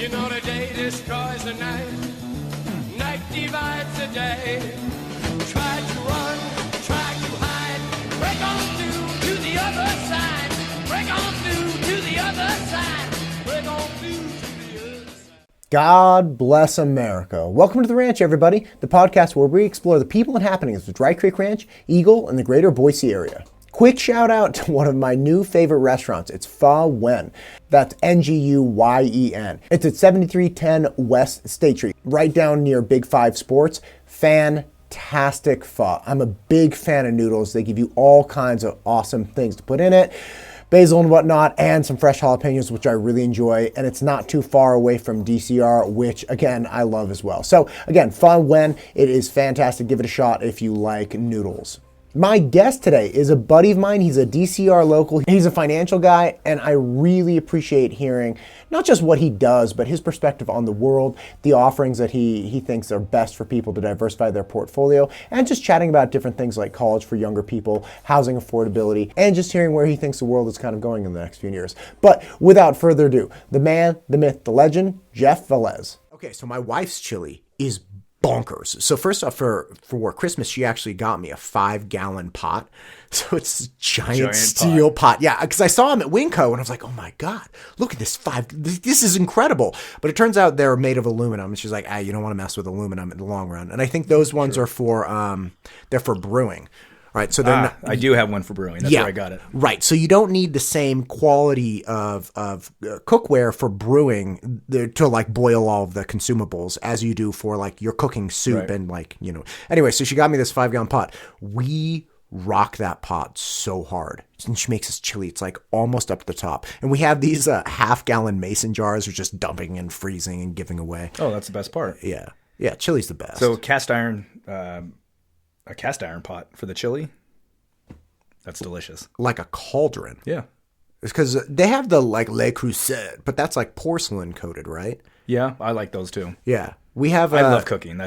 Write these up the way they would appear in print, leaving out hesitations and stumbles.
You know the day destroys the night, night divides the day. Try to run, try to hide, break on through to the other side. Break on through to the other side. Break on through to the other side. God bless America. Welcome to The Ranch, everybody, the podcast where we explore the people and happenings of Dry Creek Ranch, Eagle, and the greater Boise area. Quick shout out to one of my new favorite restaurants. It's Vallez. That's Nguyen. It's at 7310 West State Street, right down near Big 5 Sports. Fantastic pho. I'm a big fan of noodles. They give you all kinds of awesome things to put in it. Basil and whatnot, and some fresh jalapenos, which I really enjoy. And it's not too far away from DCR, which again, I love as well. So again, Vallez, it is fantastic. Give it a shot if you like noodles. My guest today is a buddy of mine. He's a DCR local. He's a financial guy, and I really appreciate hearing not just what he does, but his perspective on the world, the offerings that he thinks are best for people to diversify their portfolio, and just chatting about different things like college for younger people, housing affordability, and just hearing where he thinks the world is kind of going in the next few years. But without further ado, the man, the myth, the legend, Jeff Vallez. Okay, so my wife's chili is bonkers. So first off, for Christmas, she actually got me a 5-gallon pot. So it's a giant steel pot. Yeah, because I saw them at Winco and I was like, oh my God, look at this this is incredible. But it turns out they're made of aluminum. And she's like, you don't want to mess with aluminum in the long run. And I think those ones are for, they're for brewing. Right, so they're not, I do have one for brewing. That's where I got it. Right, so you don't need the same quality of cookware for brewing to like boil all of the consumables as you do for like your cooking soup and like, you know. Anyway, so she got me this 5-gallon pot. We rock that pot so hard. And she makes this chili. It's like almost up to the top. And we have these half-gallon mason jars we're just dumping and freezing and giving away. Oh, that's the best part. Yeah, chili's the best. So a cast iron pot for the chili. That's delicious. Like a cauldron. Yeah. It's because they have the like Le Creuset, but that's like porcelain coated, right? Yeah, I like those too. Yeah. We have I love cooking.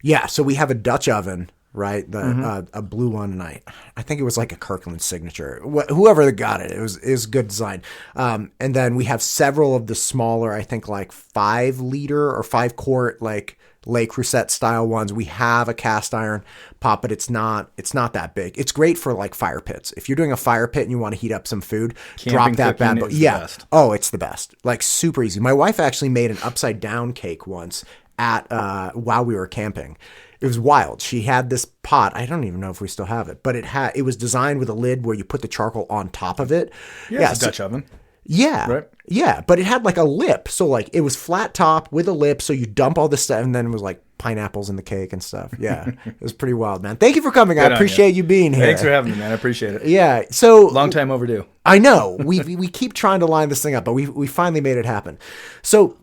Yeah, so we have a Dutch oven, right? A blue one, and I think it was like a Kirkland signature. Whoever got it, it was good design. And then we have several of the smaller, I think like 5-liter or 5-quart like Le Creuset style ones. We have a cast iron pot, but it's not that big. It's great for like fire pits. If you're doing a fire pit and you want to heat up some food, drop that bad boy. Yeah. Oh, it's the best. Like super easy. My wife actually made an upside down cake once at while we were camping. It was wild. She had this pot. I don't even know if we still have it, but it was designed with a lid where you put the charcoal on top of it. Yeah, it's a Dutch oven. Yeah. Right? Yeah, but it had like a lip. So like it was flat top with a lip. So you dump all this stuff and then it was like pineapples in the cake and stuff. Yeah. It was pretty wild, man. Thank you for coming. I appreciate you being here. Thanks for having me, man. I appreciate it. Yeah. So long time overdue. I know. We keep trying to line this thing up, but we finally made it happen. So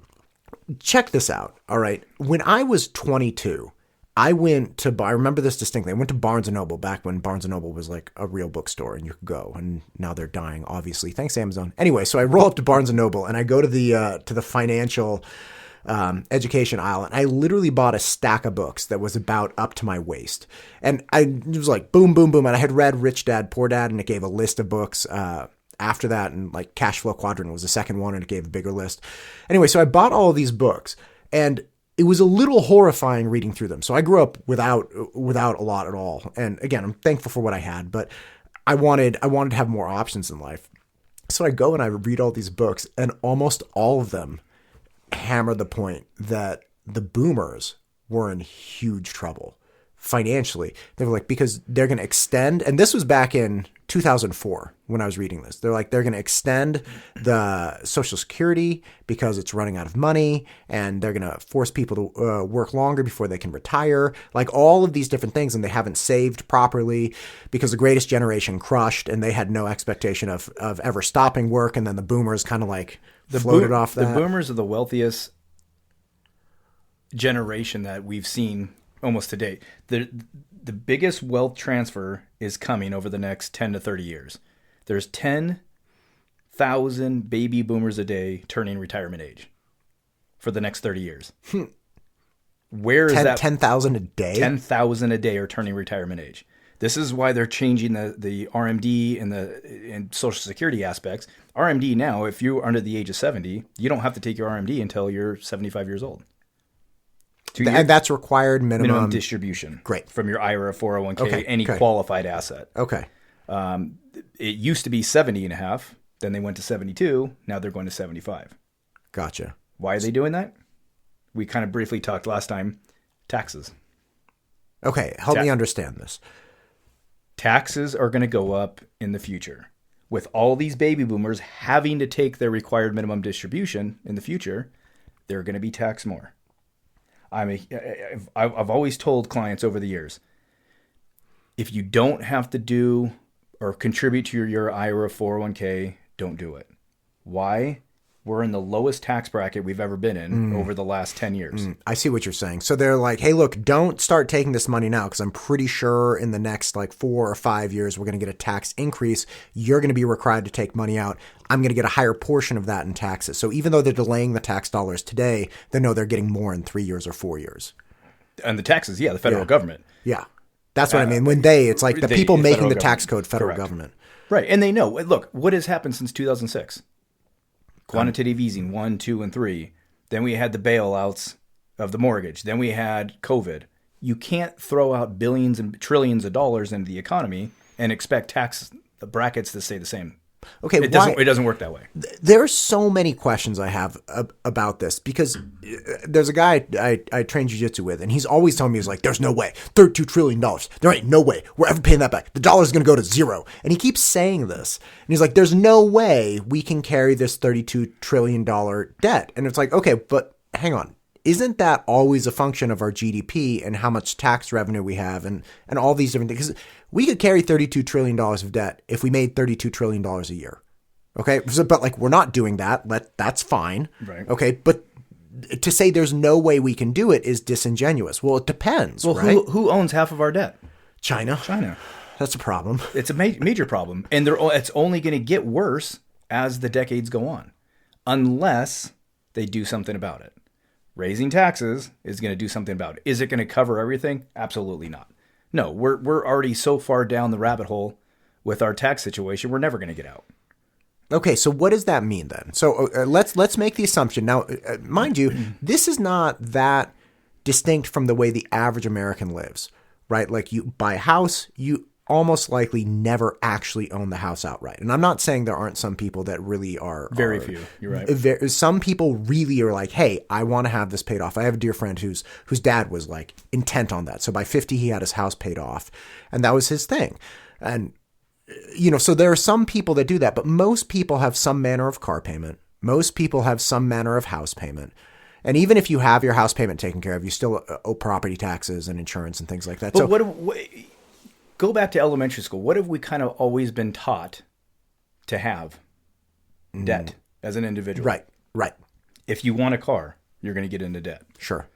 check this out. All right. When I was 22, I remember this distinctly. I went to Barnes & Noble back when Barnes & Noble was like a real bookstore and you could go, and now they're dying, obviously. Thanks, Amazon. Anyway, so I roll up to Barnes & Noble and I go to the financial education aisle, and I literally bought a stack of books that was about up to my waist. And it was like boom, boom, boom. And I had read Rich Dad, Poor Dad, and it gave a list of books after that. And like Cash Flow Quadrant was the second one, and it gave a bigger list. Anyway, so I bought all of these books, and it was a little horrifying reading through them. So I grew up without a lot at all. And again, I'm thankful for what I had, but I wanted to have more options in life. So I go and I read all these books, and almost all of them hammer the point that the boomers were in huge trouble financially. They were like, because they're going to extend, and this was back in 2004 when I was reading this. They're like, they're going to extend the Social Security because it's running out of money, and they're going to force people to work longer before they can retire. Like all of these different things, and they haven't saved properly because the greatest generation crushed, and they had no expectation of ever stopping work, and then the boomers kind of like floated off that. The boomers are the wealthiest generation that we've seen almost to date. The biggest wealth transfer is coming over the next 10 to 30 years. There's 10,000 baby boomers a day turning retirement age for the next 30 years. Where is that? 10,000 a day? 10,000 a day are turning retirement age. This is why they're changing the RMD and Social Security aspects. RMD now, if you're under the age of 70, you don't have to take your RMD until you're 75 years old. And that's required minimum distribution. Great. From your IRA, 401k, any qualified asset. Okay. It used to be 70 and a half. Then they went to 72. Now they're going to 75. Gotcha. Why are they doing that? We kind of briefly talked last time. Taxes. Okay. Help me understand this. Taxes are going to go up in the future. With all these baby boomers having to take their required minimum distribution in the future, they're going to be taxed more. I've always told clients over the years, if you don't have to do or contribute to your IRA 401k, don't do it. Why? We're in the lowest tax bracket we've ever been in over the last 10 years. I see what you're saying. So they're like, hey, look, don't start taking this money now because I'm pretty sure in the next 4 or 5 years, we're going to get a tax increase. You're going to be required to take money out. I'm going to get a higher portion of that in taxes. So even though they're delaying the tax dollars today, they know they're getting more in 3 years or 4 years. And the taxes, the federal government. Yeah. That's what I mean. When it's like the people making the tax code, federal government. Right. And they know. Look, what has happened since 2006? Quantitative easing 1, 2, and 3. Then we had the bailouts of the mortgage. Then we had COVID. You can't throw out billions and trillions of dollars into the economy and expect tax brackets to stay the same. Okay, it doesn't work that way. There are so many questions I have about this because there's a guy I trained jiu-jitsu with, and he's always telling me, he's like, there's no way. $32 trillion. There ain't no way we're ever paying that back. The dollar's going to go to zero. And he keeps saying this. And he's like, there's no way we can carry this $32 trillion debt. And it's like, okay, but hang on. Isn't that always a function of our GDP and how much tax revenue we have and all these different things? Because we could carry $32 trillion of debt if we made $32 trillion a year. Okay. So, but we're not doing that. That's fine. Right. Okay. But to say there's no way we can do it is disingenuous. Well, it depends. Well, right? Who owns half of our debt? China. That's a problem. It's a major problem. And it's only going to get worse as the decades go on, unless they do something about it. Raising taxes is going to do something about it. Is it going to cover everything? Absolutely not. No, we're already so far down the rabbit hole with our tax situation, we're never going to get out. Okay, so what does that mean then? So let's make the assumption. Now, mind you, this is not that distinct from the way the average American lives, right? Like you buy a house, you almost likely never actually own the house outright. And I'm not saying there aren't some people that really are. Very few. You're right. Some people really are like, hey, I want to have this paid off. I have a dear friend whose dad was like intent on that. So by 50, he had his house paid off and that was his thing. And, so there are some people that do that, but most people have some manner of car payment. Most people have some manner of house payment. And even if you have your house payment taken care of, you still owe property taxes and insurance and things like that. But go back to elementary school. What have we kind of always been taught to have? Debt as an individual. Right. If you want a car, you're going to get into debt. Sure.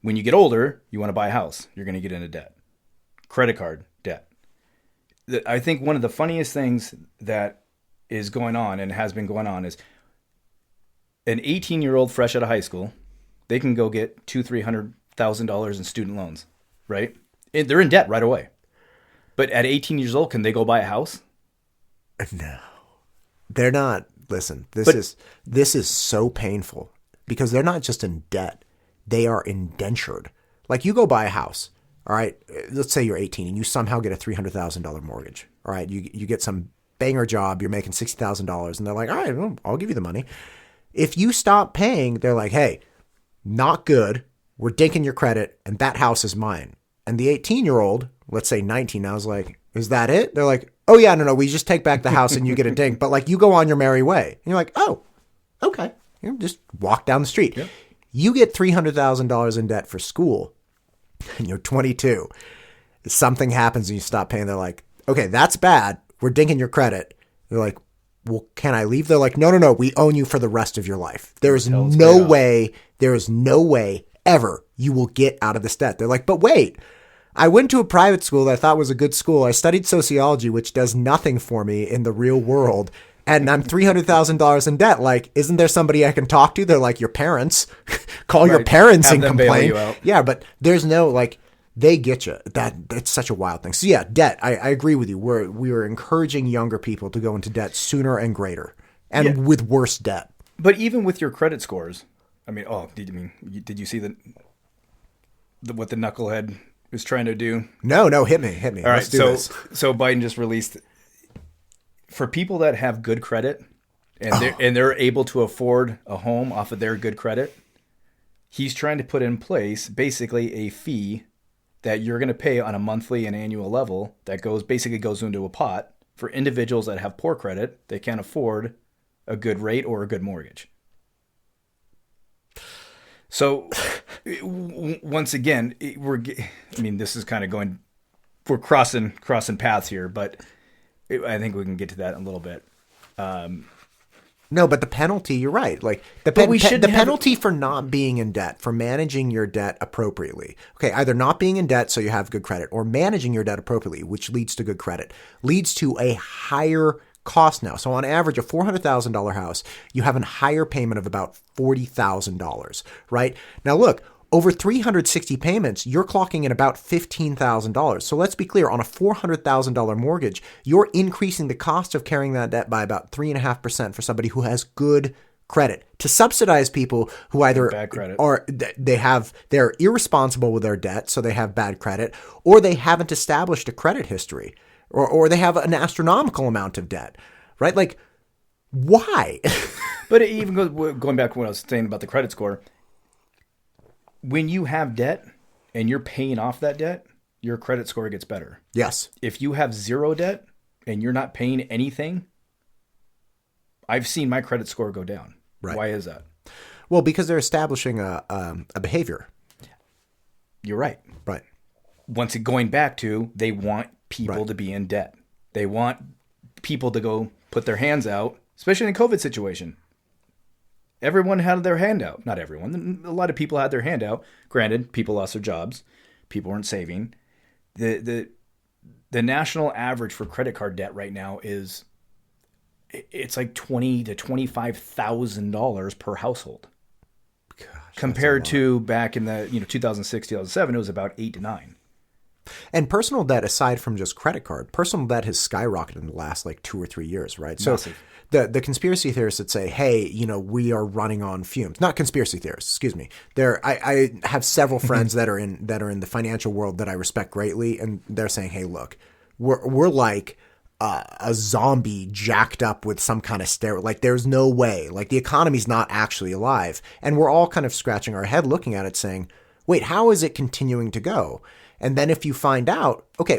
When you get older, you want to buy a house, you're going to get into debt. Credit card, debt. I think one of the funniest things that is going on and has been going on is an 18-year-old fresh out of high school, they can go get $200,000-$300,000 in student loans, right? They're in debt right away. But at 18 years old, can they go buy a house? No, they're not. Listen, this is so painful because they're not just in debt. They are indentured. Like you go buy a house. All right. Let's say you're 18 and you somehow get a $300,000 mortgage. All right. You get some banger job. You're making $60,000 and they're like, all right, well, I'll give you the money. If you stop paying, they're like, hey, not good. We're dinking your credit and that house is mine. And the 18-year-old, let's say 19 now, is like, is that it? They're like, oh, yeah, no, we just take back the house and you get a dink. But you go on your merry way. And you're like, oh, okay. Just walk down the street. Yep. You get $300,000 in debt for school and you're 22. Something happens and you stop paying. They're like, okay, that's bad. We're dinking your credit. You're like, well, can I leave? They're like, no. We own you for the rest of your life. There is no way ever you will get out of this debt. They're like, but wait. I went to a private school that I thought was a good school. I studied sociology, which does nothing for me in the real world. And I'm $300,000 in debt. Like, isn't there somebody I can talk to? They're like, your parents. Call your parents and complain. Yeah, but there's no, they get you. That's such a wild thing. So yeah, debt. I agree with you. We are encouraging younger people to go into debt sooner and greater. and with worse debt. But even with your credit scores, I mean, did you see what the knucklehead is trying to do? No, hit me. All Let's right, do this. so Biden just released, for people that have good credit and they're able to afford a home off of their good credit, he's trying to put in place basically a fee that you're going to pay on a monthly and annual level that goes into a pot for individuals that have poor credit. They can't afford a good rate or a good mortgage. So once again, this is kind of we're crossing paths here, but I think we can get to that in a little bit. No, but the penalty, you're right. Like the penalty for not being in debt, for managing your debt appropriately. Okay, either not being in debt so you have good credit, or managing your debt appropriately, which leads to good credit, leads to a higher cost now. So on average, a $400,000 house, you have a higher payment of about $40,000, right? Now look, over 360 payments, you're clocking in about $15,000. So let's be clear, on a $400,000 mortgage, you're increasing the cost of carrying that debt by about 3.5% for somebody who has good credit, to subsidize people who either bad credit, they're irresponsible with their debt, so they have bad credit, or they haven't established a credit history, or they have an astronomical amount of debt, right? Like, why? But it even going back to what I was saying about the credit score, when you have debt and you're paying off that debt, your credit score gets better. Yes. If you have zero debt and you're not paying anything, I've seen my credit score go down. Right. Why is that? Well, because they're establishing a behavior. You're right. Right. Once going back to, they want people to be in debt. They want people to go put their hands out, especially in a COVID situation. Everyone had their hand out. Not everyone. A lot of people had their hand out. Granted, people lost their jobs. People weren't saving. The national average for credit card debt right now is, it's like $20,000 to $25,000 per household. Gosh, compared to back in the 2006, 2007, it was about 8 to 9. And personal debt, aside from just credit card, personal debt has skyrocketed in the last 2 or 3 years, right? Massive. So the conspiracy theorists that say, hey, we are running on fumes. Not conspiracy theorists, excuse me. I have several friends that are in the financial world that I respect greatly, and they're saying, hey, look, we're like a zombie jacked up with some kind of steroid. Like, there's no way. Like, the economy's not actually alive. And we're all kind of scratching our head looking at it saying, wait, how is it continuing to go? And then if you find out, okay,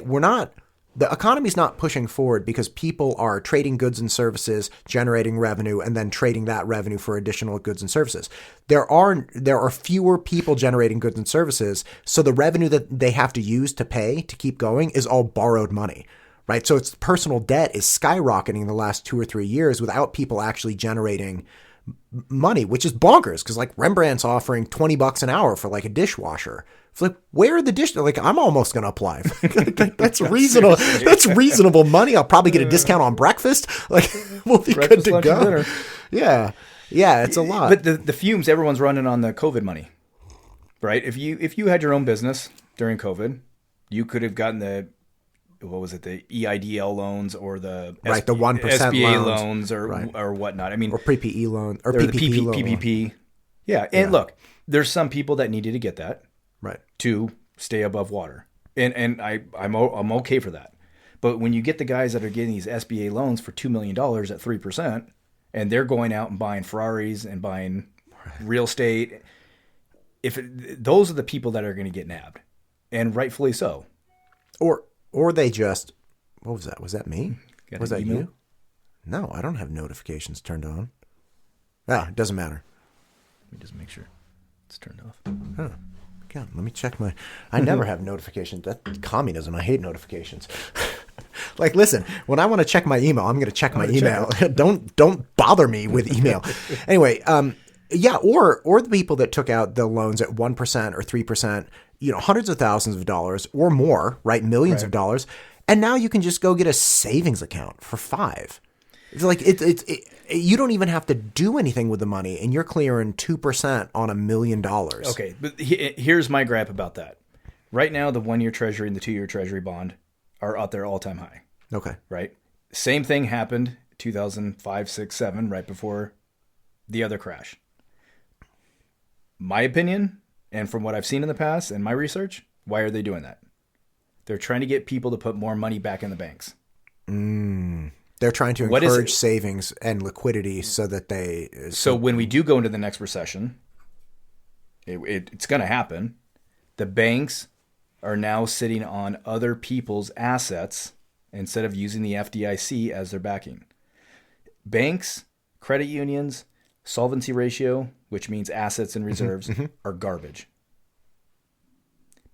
the economy's not pushing forward because people are trading goods and services, generating revenue, and then trading that revenue for additional goods and services. There are fewer people generating goods and services, so the revenue that they have to use to pay to keep going is all borrowed money, right? So it's personal debt is skyrocketing in the last 2 or 3 years without people actually generating money, which is bonkers because Rembrandt's offering $20 an hour for a dishwasher. It's where are the dish? I'm almost going to apply. That's reasonable. That's reasonable money. I'll probably get a discount on breakfast. We'll be breakfast, good to lunch, go. and dinner. Yeah. It's a lot. But the fumes, everyone's running on the COVID money, right? If you had your own business during COVID, you could have gotten the EIDL loans or the the 1% SBA loans or whatnot. I mean, or PPE loan or PPP loan. PPP. Yeah, and look, there's some people that needed to get that. Right. To stay above water. And I'm okay for that. But when you get the guys that are getting these SBA loans for $2 million at 3%, and they're going out and buying Ferraris and buying real estate, those are the people that are going to get nabbed. And rightfully so. Or they just, what was that? Was that me? Was that email? you? No, I don't have notifications turned on. It doesn't matter. Let me just make sure it's turned off. Huh. God, let me check I never have notifications. That's communism. I hate notifications. Listen, when I want to check my email, I'm going to check my email. Don't bother me with email. Anyway, or the people that took out the loans at 1% or 3%, hundreds of thousands of dollars or more, right? Millions of dollars. And now you can just go get a savings account for $5. It's you don't even have to do anything with the money, and you're clearing 2% on $1 million. Okay, but here's my gripe about that. Right now, the 1-year Treasury and the 2-year Treasury bond are out there all-time high. Okay. Right? Same thing happened 2005, 6, 7, right before the other crash. My opinion, and from what I've seen in the past and my research, why are they doing that? They're trying to get people to put more money back in the banks. They're trying to encourage savings and liquidity so that they... So when we do go into the next recession, it's going to happen. The banks are now sitting on other people's assets instead of using the FDIC as their backing. Banks, credit unions, solvency ratio, which means assets and reserves, are garbage.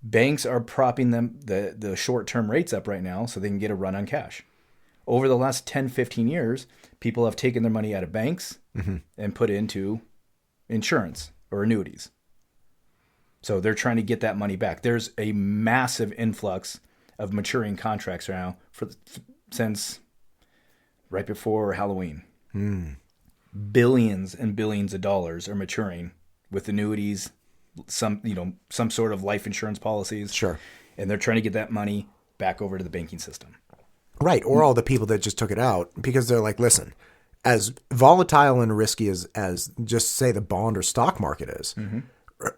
Banks are propping the short-term rates up right now so they can get a run on cash. Over the last 10, 15 years, people have taken their money out of banks and put into insurance or annuities. So they're trying to get that money back. There's a massive influx of maturing contracts now since right before Halloween. Billions and billions of dollars are maturing with annuities, some sort of life insurance policies. Sure. And they're trying to get that money back over to the banking system. Right. Or all the people that just took it out because they're like, listen, as volatile and risky as just say the bond or stock market is,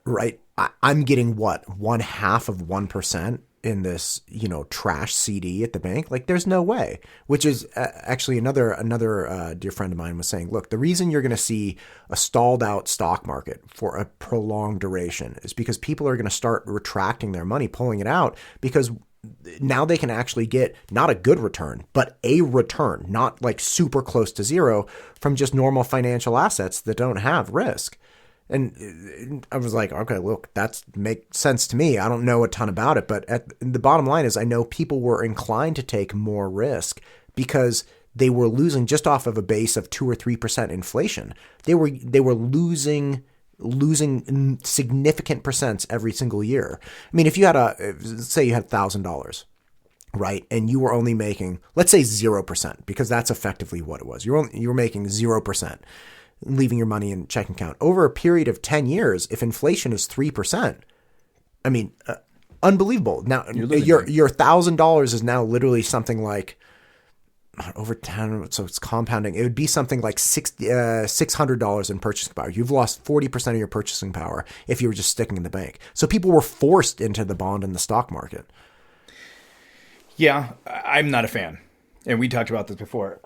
right? I'm getting what? 0.5% in this, trash CD at the bank. Like there's no way, which is actually another dear friend of mine was saying, look, the reason you're going to see a stalled out stock market for a prolonged duration is because people are going to start retracting their money, pulling it out because now they can actually get not a good return, but a return, not like super close to zero from just normal financial assets that don't have risk. And I was like, okay, look, that makes sense to me. I don't know a ton about it, but the bottom line is I know people were inclined to take more risk because they were losing just off of a base of 2 or 3% inflation. They were losing significant percents every single year. I mean, if you had say you had $1,000, right, and you were only making, let's say 0%, because that's effectively what it was. You were making 0%. Leaving your money in checking account over a period of 10 years. If inflation is 3%, I mean, unbelievable. Now your $1,000 is now literally something like over 10. So it's compounding. It would be something like $600 in purchasing power. You've lost 40% of your purchasing power if you were just sticking in the bank. So people were forced into the bond and the stock market. Yeah, I'm not a fan. And we talked about this before.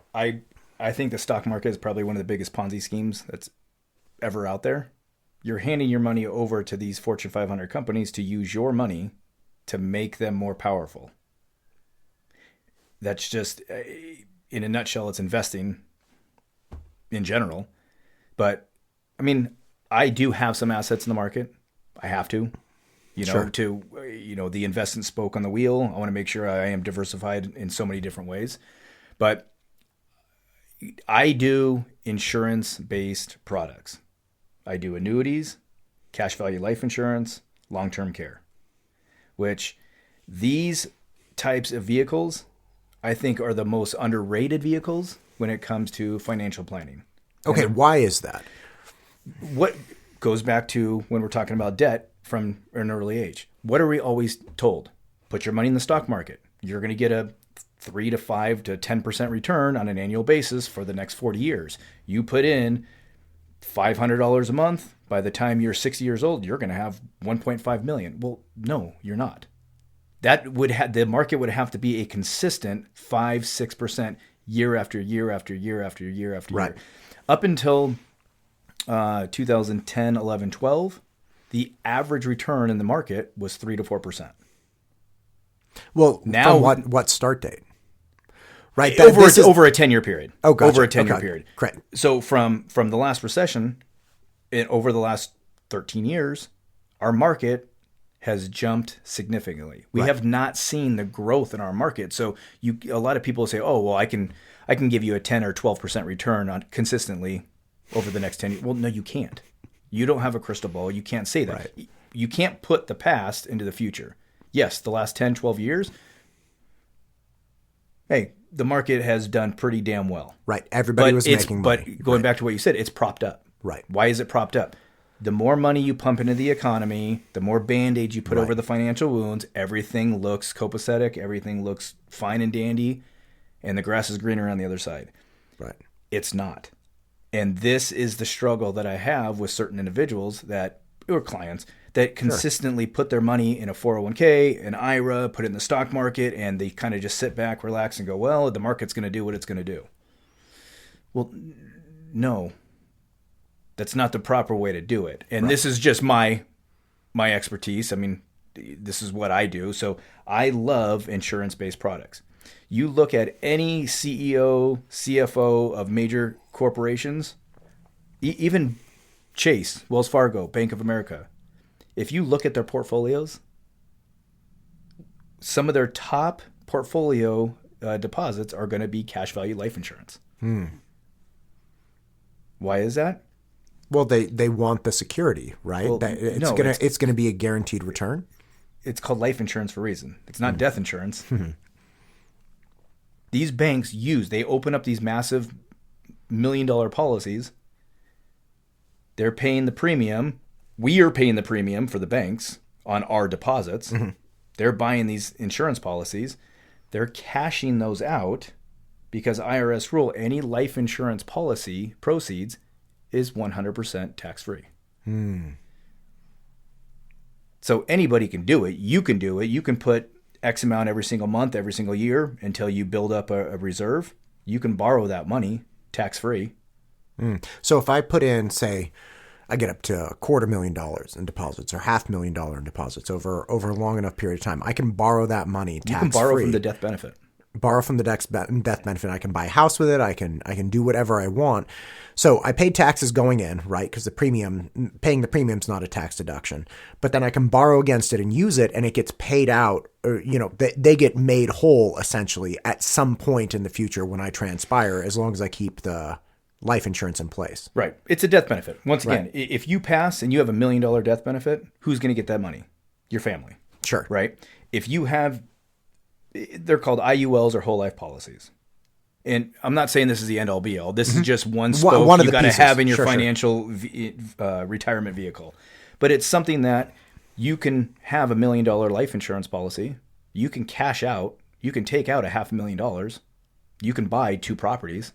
I think the stock market is probably one of the biggest Ponzi schemes that's ever out there. You're handing your money over to these Fortune 500 companies to use your money to make them more powerful. That's just, in a nutshell, it's investing in general. But, I mean, I do have some assets in the market. I have to. The investment spoke on the wheel. I want to make sure I am diversified in so many different ways. But I do insurance-based products. I do annuities, cash value life insurance, long-term care, which these types of vehicles I think are the most underrated vehicles when it comes to financial planning. Okay, why is that? What goes back to when we're talking about debt from an early age. What are we always told? Put your money in the stock market. You're going to get a 3 to 5 to 10% return on an annual basis for the next 40 years. You put in $500 a month. By the time you're 60 years old, you're going to have $1.5 million. Well, no, you're not. That would the market would have to be a consistent 5-6% year after year after year after year after year. Up until 2010, 11, 12, the average return in the market was 3 to 4%. Well, now what start date? Right. Over a 10-year period. Oh, gotcha. Over a 10-year period. Correct. So from the last recession, over the last 13 years, our market has jumped significantly. We have not seen the growth in our market. So a lot of people say, "Oh, well, I can give you a 10 or 12% return on consistently over the next 10 years." Well, no, you can't. You don't have a crystal ball. You can't say that. Right. You can't put the past into the future. Yes, the last 10, 12 years, hey, the market has done pretty damn well. Right. Everybody was making money. But going back to what you said, it's propped up. Right. Why is it propped up? The more money you pump into the economy, the more Band-Aids you put over the financial wounds, everything looks copacetic, everything looks fine and dandy, and the grass is greener on the other side. Right. It's not. And this is the struggle that I have with certain individuals or clients that consistently put their money in a 401k, an IRA, put it in the stock market, and they kind of just sit back, relax, and go, well, the market's going to do what it's going to do. Well, no, that's not the proper way to do it. And this is just my expertise. I mean, this is what I do. So I love insurance-based products. You look at any CEO, CFO of major corporations, even Chase, Wells Fargo, Bank of America, if you look at their portfolios, some of their top portfolio deposits are going to be cash value life insurance. Why is that? Well, they want the security, right? Well, it's gonna be a guaranteed return. It's called life insurance for a reason. It's not death insurance. These banks they open up these massive $1 million policies. They're paying the premium. We are paying the premium for the banks on our deposits. They're buying these insurance policies. They're cashing those out because IRS rule, any life insurance policy proceeds is 100% tax-free. So anybody can do it. You can do it. You can put X amount every single month, every single year until you build up a reserve. You can borrow that money tax-free. So if I put in, say, I get up to $250,000 in deposits or $500,000 in deposits over a long enough period of time, I can borrow that money tax-free. You can borrow from the death benefit. Borrow from the death benefit. I can buy a house with it. I can do whatever I want. So I paid taxes going in, right? Because paying the premium's not a tax deduction. But then I can borrow against it and use it, and it gets paid out. Or, they get made whole essentially at some point in the future when I transpire, as long as I keep the life insurance in place. Right. It's a death benefit. Once again, if you pass and you have $1 million death benefit, who's going to get that money? Your family. Sure. Right. If you have, they're called IULs or whole life policies. And I'm not saying this is the end all be all. This is just one spoke one of you the got to pieces. have in your Sure. financial retirement vehicle. But it's something that you can have $1 million life insurance policy. You can cash out. You can take out $500,000. You can buy 2 properties,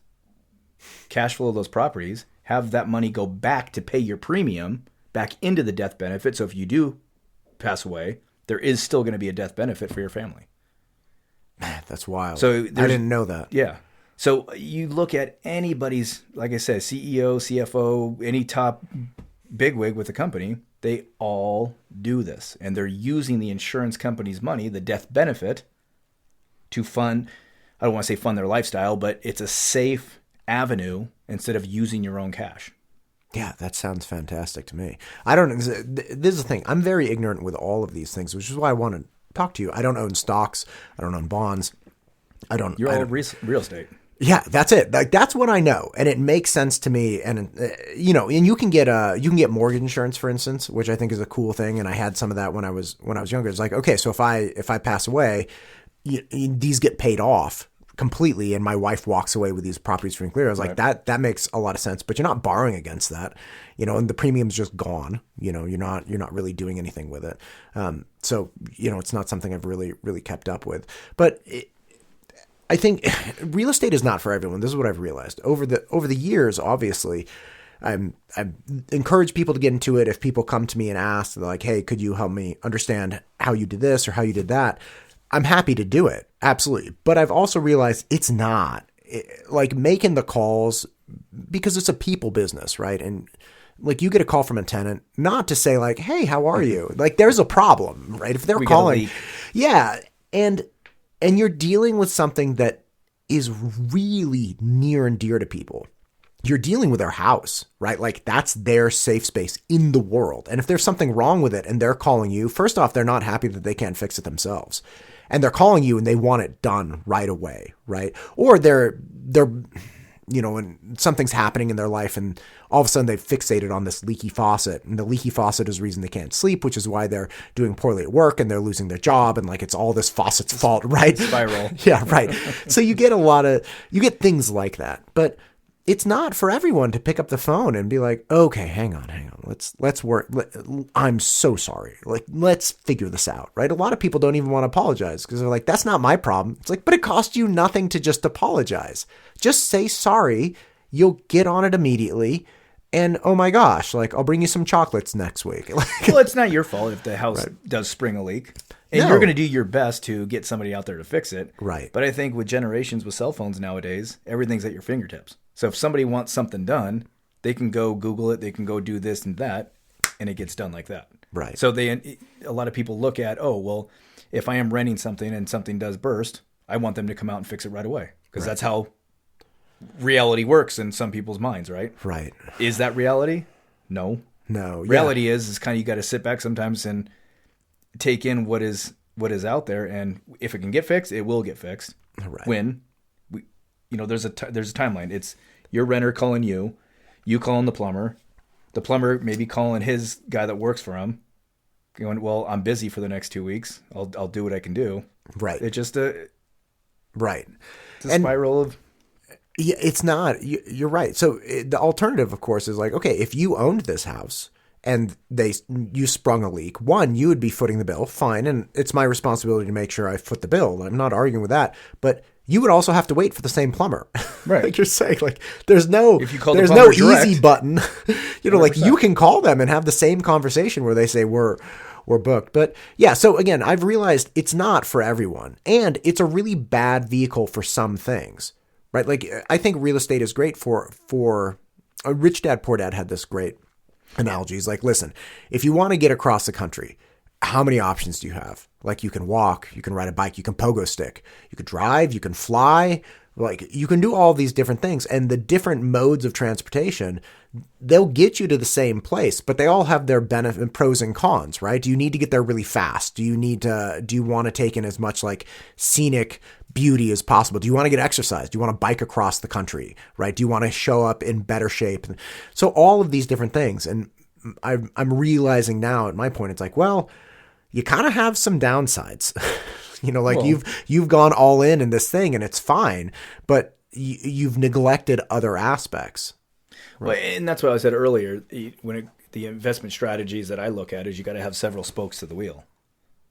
cash flow those properties, have that money go back to pay your premium back into the death benefit. So if you do pass away, there is still going to be a death benefit for your family. That's wild. So I didn't know that. Yeah. So you look at anybody's, like I said, CEO, CFO, any top bigwig with the company, they all do this. And they're using the insurance company's money, the death benefit, to fund, I don't want to say fund their lifestyle, but it's a safe avenue instead of using your own cash. Yeah, that sounds fantastic to me. I don't. This is the thing. I'm very ignorant with all of these things, which is why I want to talk to you. I don't own stocks. I don't own bonds. You're all real estate. Yeah, that's it. Like, that's what I know, and it makes sense to me. And and you can get mortgage insurance, for instance, which I think is a cool thing. And I had some of that when I was younger. It's like, okay, so if I pass away, these get paid off completely, and my wife walks away with these properties free and clear. I was like, that makes a lot of sense. But you're not borrowing against that, and the premium's just gone. You're not really doing anything with it. So it's not something I've really kept up with. But I think real estate is not for everyone. This is what I've realized over the years. Obviously, I've encouraged people to get into it. If people come to me and ask, they're like, "Hey, could you help me understand how you did this or how you did that?" I'm happy to do it. Absolutely. But I've also realized it's not like making the calls, because it's a people business, right? And like, you get a call from a tenant, not to say like, "Hey, how are you?" Like, there's a problem, right? If they're calling, yeah. And you're dealing with something that is really near and dear to people. You're dealing with their house, right? Like, that's their safe space in the world. And if there's something wrong with it and they're calling you, first off, they're not happy that they can't fix it themselves. And they're calling you and they want it done right away, right? Or they're and something's happening in their life and all of a sudden they've fixated on this leaky faucet, and the leaky faucet is the reason they can't sleep, which is why they're doing poorly at work and they're losing their job, and like, it's all this faucet's fault, right? Spiral. Yeah, right. So you get things like that. But it's not for everyone to pick up the phone and be like, okay, hang on. Let's work. I'm so sorry. Like, let's figure this out, right? A lot of people don't even want to apologize because they're like, that's not my problem. It's like, but it costs you nothing to just apologize. Just say sorry. You'll get on it immediately. And oh my gosh, like, I'll bring you some chocolates next week. Well, it's not your fault if the house does spring a leak. And you're going to do your best to get somebody out there to fix it. Right. But I think with generations with cell phones nowadays, everything's at your fingertips. So if somebody wants something done, they can go Google it, they can go do this and that, and it gets done like that. Right. So a lot of people look at, oh, well, if I am renting something and something does burst, I want them to come out and fix it right away. Because that's how reality works in some people's minds, right? Right. Is that reality? No. No. Reality is kind of, you got to sit back sometimes and take in what is out there. And if it can get fixed, it will get fixed. Right. When there's a timeline. It's your renter calling you calling the plumber maybe calling his guy that works for him, going, well, I'm busy for the next 2 weeks. I'll do what I can do. Right. It's just right. It's a spiral of. Yeah, it's not. You're right. So the alternative, of course, is like, okay, if you owned this house and you sprung a leak, one, you would be footing the bill, fine, and it's my responsibility to make sure I foot the bill. I'm not arguing with that, but you would also have to wait for the same plumber. Right. Like you're saying, like there's no direct, easy button. Like 100%. you can call them and have the same conversation where they say we're booked. But yeah, so again, I've realized it's not for everyone, and it's a really bad vehicle for some things. Right? Like, I think real estate is great for Rich Dad Poor Dad had this great analogy. He's like, listen, if you want to get across the country, how many options do you have? Like, you can walk, you can ride a bike, you can pogo stick, you can drive, you can fly, like you can do all these different things. And the different modes of transportation, they'll get you to the same place, but they all have their benefit, pros and cons, right? Do you need to get there really fast? Do you want to take in as much like scenic beauty as possible? Do you want to get exercise? Do you want to bike across the country, right? Do you want to show up in better shape? So all of these different things. And I'm realizing now at my point, it's like, well, you kind of have some downsides, you've gone all in this thing and it's fine, but you've neglected other aspects. Right? Well, and that's what I said earlier. The investment strategies that I look at is you got to have several spokes to the wheel.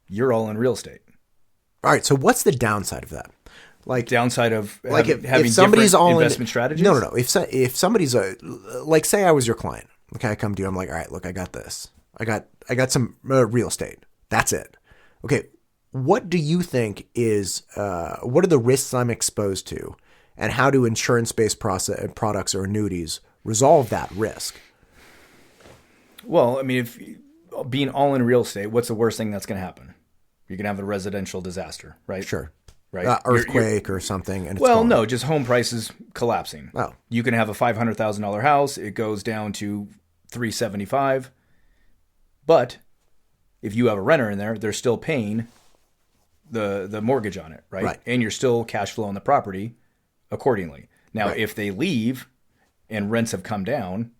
You're all in real estate. All right. So what's the downside of that? Like downside of having if somebody's all investment strategies? No. If somebody's like, say I was your client, okay, I come to you, I'm like, all right, look, I got this. I got some real estate. That's it. Okay. What do you think is, what are the risks I'm exposed to, and how do insurance-based products or annuities resolve that risk? Well, I mean, if being all in real estate, what's the worst thing that's going to happen? You're going to have a residential disaster, right? Sure. Right. Earthquake or something. And no, just home prices collapsing. Oh. You can have a $500,000 house. It goes down to $375,000. But if you have a renter in there, they're still paying the mortgage on it, right? And you're still cash flowing the property accordingly. Now, if they leave and rents have come down,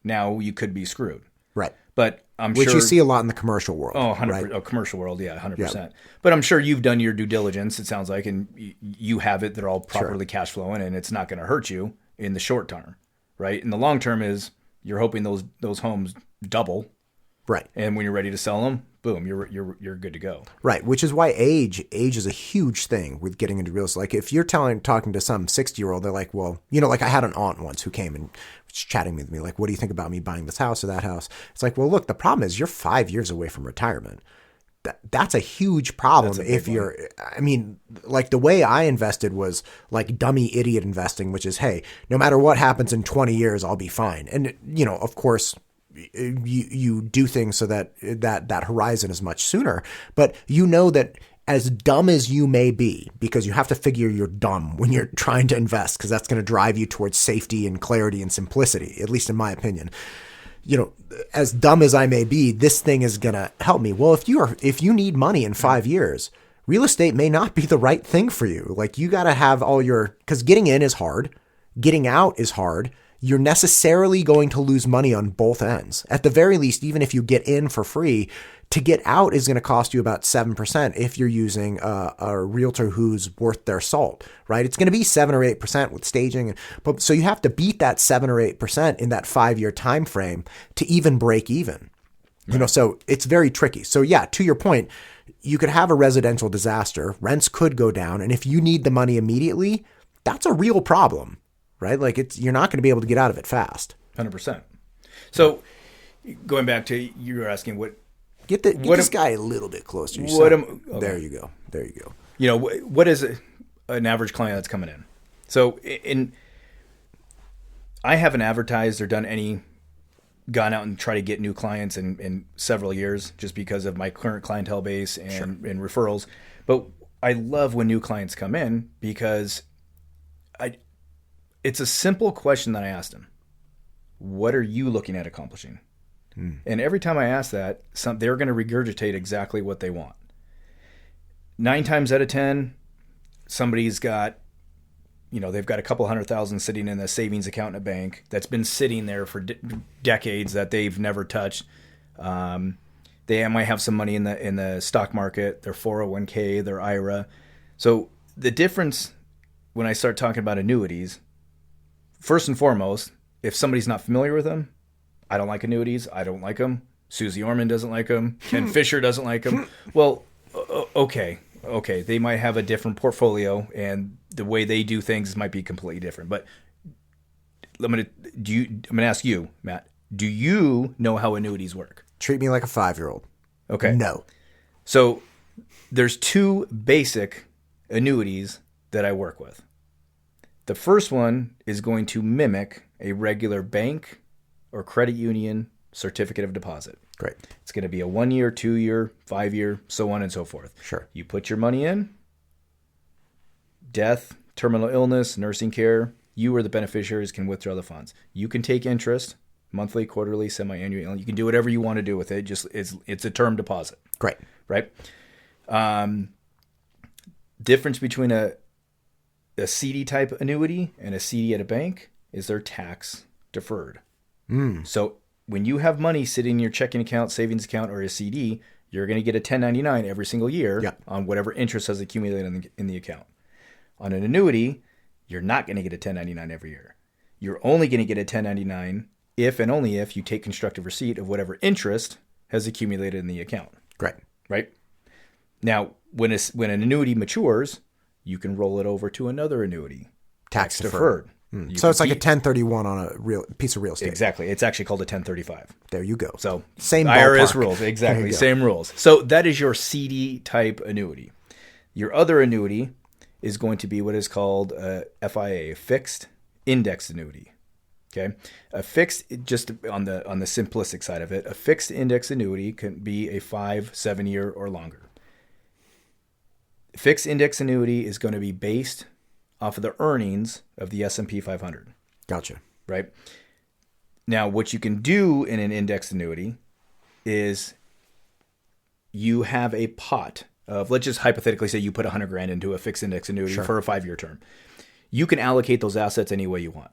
now you could be screwed. Right. But Which you see a lot in the commercial world. Oh, 100%. Right? Oh, commercial world, yeah, 100%. Yeah. But I'm sure you've done your due diligence, it sounds like, and you have it. They're all properly cash flowing, and it's not going to hurt you in the short term, right? In the long term is you're hoping those homes double. Right. And when you're ready to sell them, boom, you're good to go. Right. Which is why age is a huge thing with getting into real estate. Like if you're talking to some 60-year-old, they're like, well, like I had an aunt once who came and was chatting with me, like, what do you think about me buying this house or that house? It's like, well, look, the problem is you're 5 years away from retirement. That's a huge problem. If you're, I mean, like the way I invested was like dummy idiot investing, which is, hey, no matter what happens in 20 years, I'll be fine. And, of course, you do things so that horizon is much sooner, but that as dumb as you may be, because you have to figure you're dumb when you're trying to invest, because that's going to drive you towards safety and clarity and simplicity, at least in my opinion. As dumb as I may be, this thing is going to help me. Well, if you need money in 5 years, real estate may not be the right thing for you. Like you got to have because getting in is hard, getting out is hard. You're necessarily going to lose money on both ends. At the very least, even if you get in for free, To get out is going to cost you about 7% if you're using a realtor who's worth their salt, right? It's going to be 7 or 8% with staging. But so you have to beat that 7 or 8% in that 5-year time frame to even break even. You know, so it's very tricky. So yeah, to your point, you could have a residential disaster, rents could go down, and if you need the money immediately, that's a real problem, right? Like you're not going to be able to get out of it fast. 100%. So going back to, you were asking Get this guy a little bit closer. Okay. There you go. You know, what is an average client that's coming in? So I haven't advertised or gone out and try to get new clients in several years just because of my current clientele base and referrals. But I love when new clients come in because it's a simple question that I asked them. What are you looking at accomplishing? And every time I ask that, they're going to regurgitate exactly what they want. 9 times out of 10, somebody's got, they've got a couple $100,000 sitting in a savings account in a bank that's been sitting there for decades that they've never touched. They might have some money in the stock market, their 401k, their IRA. So the difference when I start talking about annuities, first and foremost, if somebody's not familiar with them, I don't like annuities. I don't like them. Susie Orman doesn't like them. Ken Fisher doesn't like them. Well, okay. They might have a different portfolio, and the way they do things might be completely different. But I'm going to ask you, Matt. Do you know how annuities work? Treat me like a 5-year-old. Okay. No. So there's 2 basic annuities that I work with. The first one is going to mimic a regular bank or credit union certificate of deposit. Great. It's going to be a 1-year, 2-year, 5-year, so on and so forth. Sure. You put your money in, death, terminal illness, nursing care, you or the beneficiaries can withdraw the funds. You can take interest, monthly, quarterly, semi-annual. You can do whatever you want to do with it. Just it's a term deposit. Great. Right? Difference between a CD type annuity and a CD at a bank is they're tax deferred. So when you have money sitting in your checking account, savings account, or a CD, you're going to get a 1099 every single year on whatever interest has accumulated in the account. On an annuity, you're not going to get a 1099 every year. You're only going to get a 1099 if and only if you take constructive receipt of whatever interest has accumulated in the account. Great. Right? Now, when an annuity matures, you can roll it over to another annuity. Tax deferred. So it's like a 1031 on a piece of real estate. Exactly. It's actually called a 1035. There you go. So same IRS ballpark. rules. Exactly. Same rules. So that is your CD type annuity. Your other annuity is going to be what is called a FIA, fixed index annuity. Okay. A fixed, just on the simplistic side of it, a fixed index annuity can be a 5-7 year or longer. Fixed index annuity is going to be based off of the earnings of the S&P 500. Gotcha. Right? Now, what you can do in an indexed annuity is you have a pot of, let's just hypothetically say you put $100,000 into a fixed index annuity for a 5-year term. You can allocate those assets any way you want.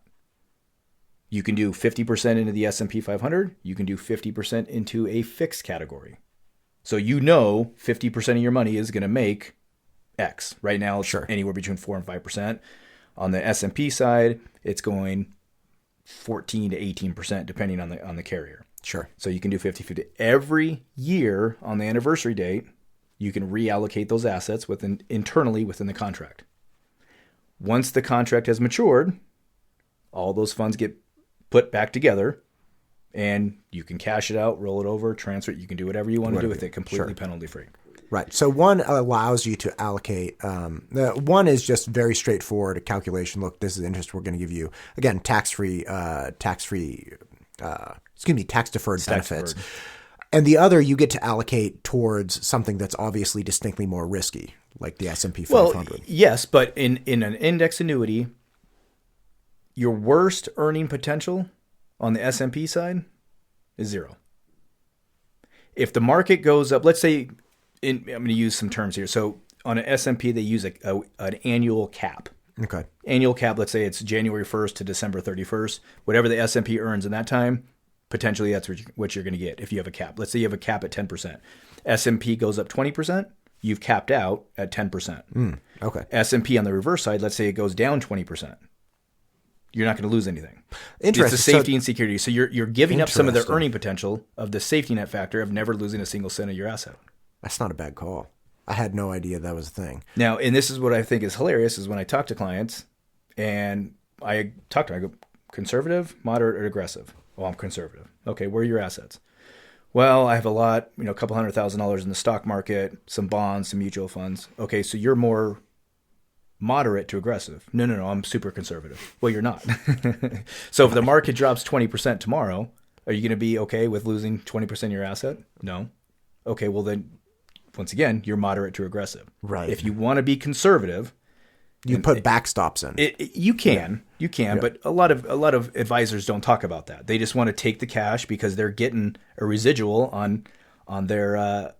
You can do 50% into the S&P 500. You can do 50% into a fixed category. So 50% of your money is going to make X. Right now, it's anywhere between 4 and 5%. On the S&P side, it's going 14 to 18%, depending on the carrier. Sure. So you can do 50-50. Every year on the anniversary date, you can reallocate those assets internally within the contract. Once the contract has matured, all those funds get put back together, and you can cash it out, roll it over, transfer it. You can do whatever you want to do with it, completely penalty-free. Right. So one allows you to allocate. One is just very straightforward, a calculation. Look, this is the interest we're going to give you. Again, tax deferred benefits. And the other, you get to allocate towards something that's obviously distinctly more risky, like the S&P 500. Well, yes, but in an index annuity, your worst earning potential on the S&P side is 0. If the market goes up, let's say, I'm going to use some terms here. So on an S&P, they use an annual cap. Okay. Annual cap, let's say it's January 1st to December 31st. Whatever the S&P earns in that time, potentially that's what you're going to get if you have a cap. Let's say you have a cap at 10%. S&P goes up 20%. You've capped out at 10%. Okay. S&P on the reverse side, let's say it goes down 20%. You're not going to lose anything. Interesting. It's the safety and security. So you're giving up some of the Interesting. earning potential of the safety net factor of never losing a single cent of your asset. That's not a bad call. I had no idea that was a thing. Now, and this is what I think is hilarious is when I talk to clients and I go, conservative, moderate, or aggressive? Well, I'm conservative. Okay, where are your assets? Well, I have a lot, a couple $100,000 in the stock market, some bonds, some mutual funds. Okay, so you're more moderate to aggressive. No, I'm super conservative. Well, you're not. So if the market drops 20% tomorrow, are you going to be okay with losing 20% of your asset? No. Okay, well then, once again, you're moderate to aggressive. Right. If you want to be conservative, you put backstops in. You can, but a lot of advisors don't talk about that. They just want to take the cash because they're getting a residual on their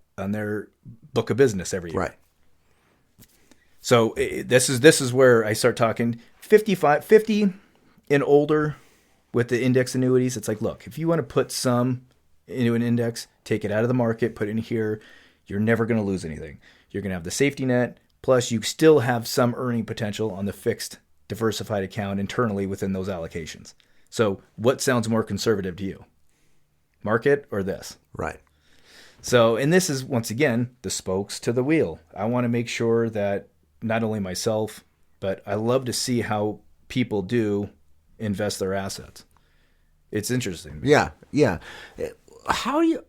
book of business every year. Right. So this is where I start talking 50 and older with the index annuities. It's like, look, if you want to put some into an index, take it out of the market, put it in here, you're never going to lose anything. You're going to have the safety net, plus you still have some earning potential on the fixed diversified account internally within those allocations. So what sounds more conservative to you? Market or this? Right. So, and this is, once again, the spokes to the wheel. I want to make sure that not only myself, but I love to see how people do invest their assets. It's interesting. Yeah. How do you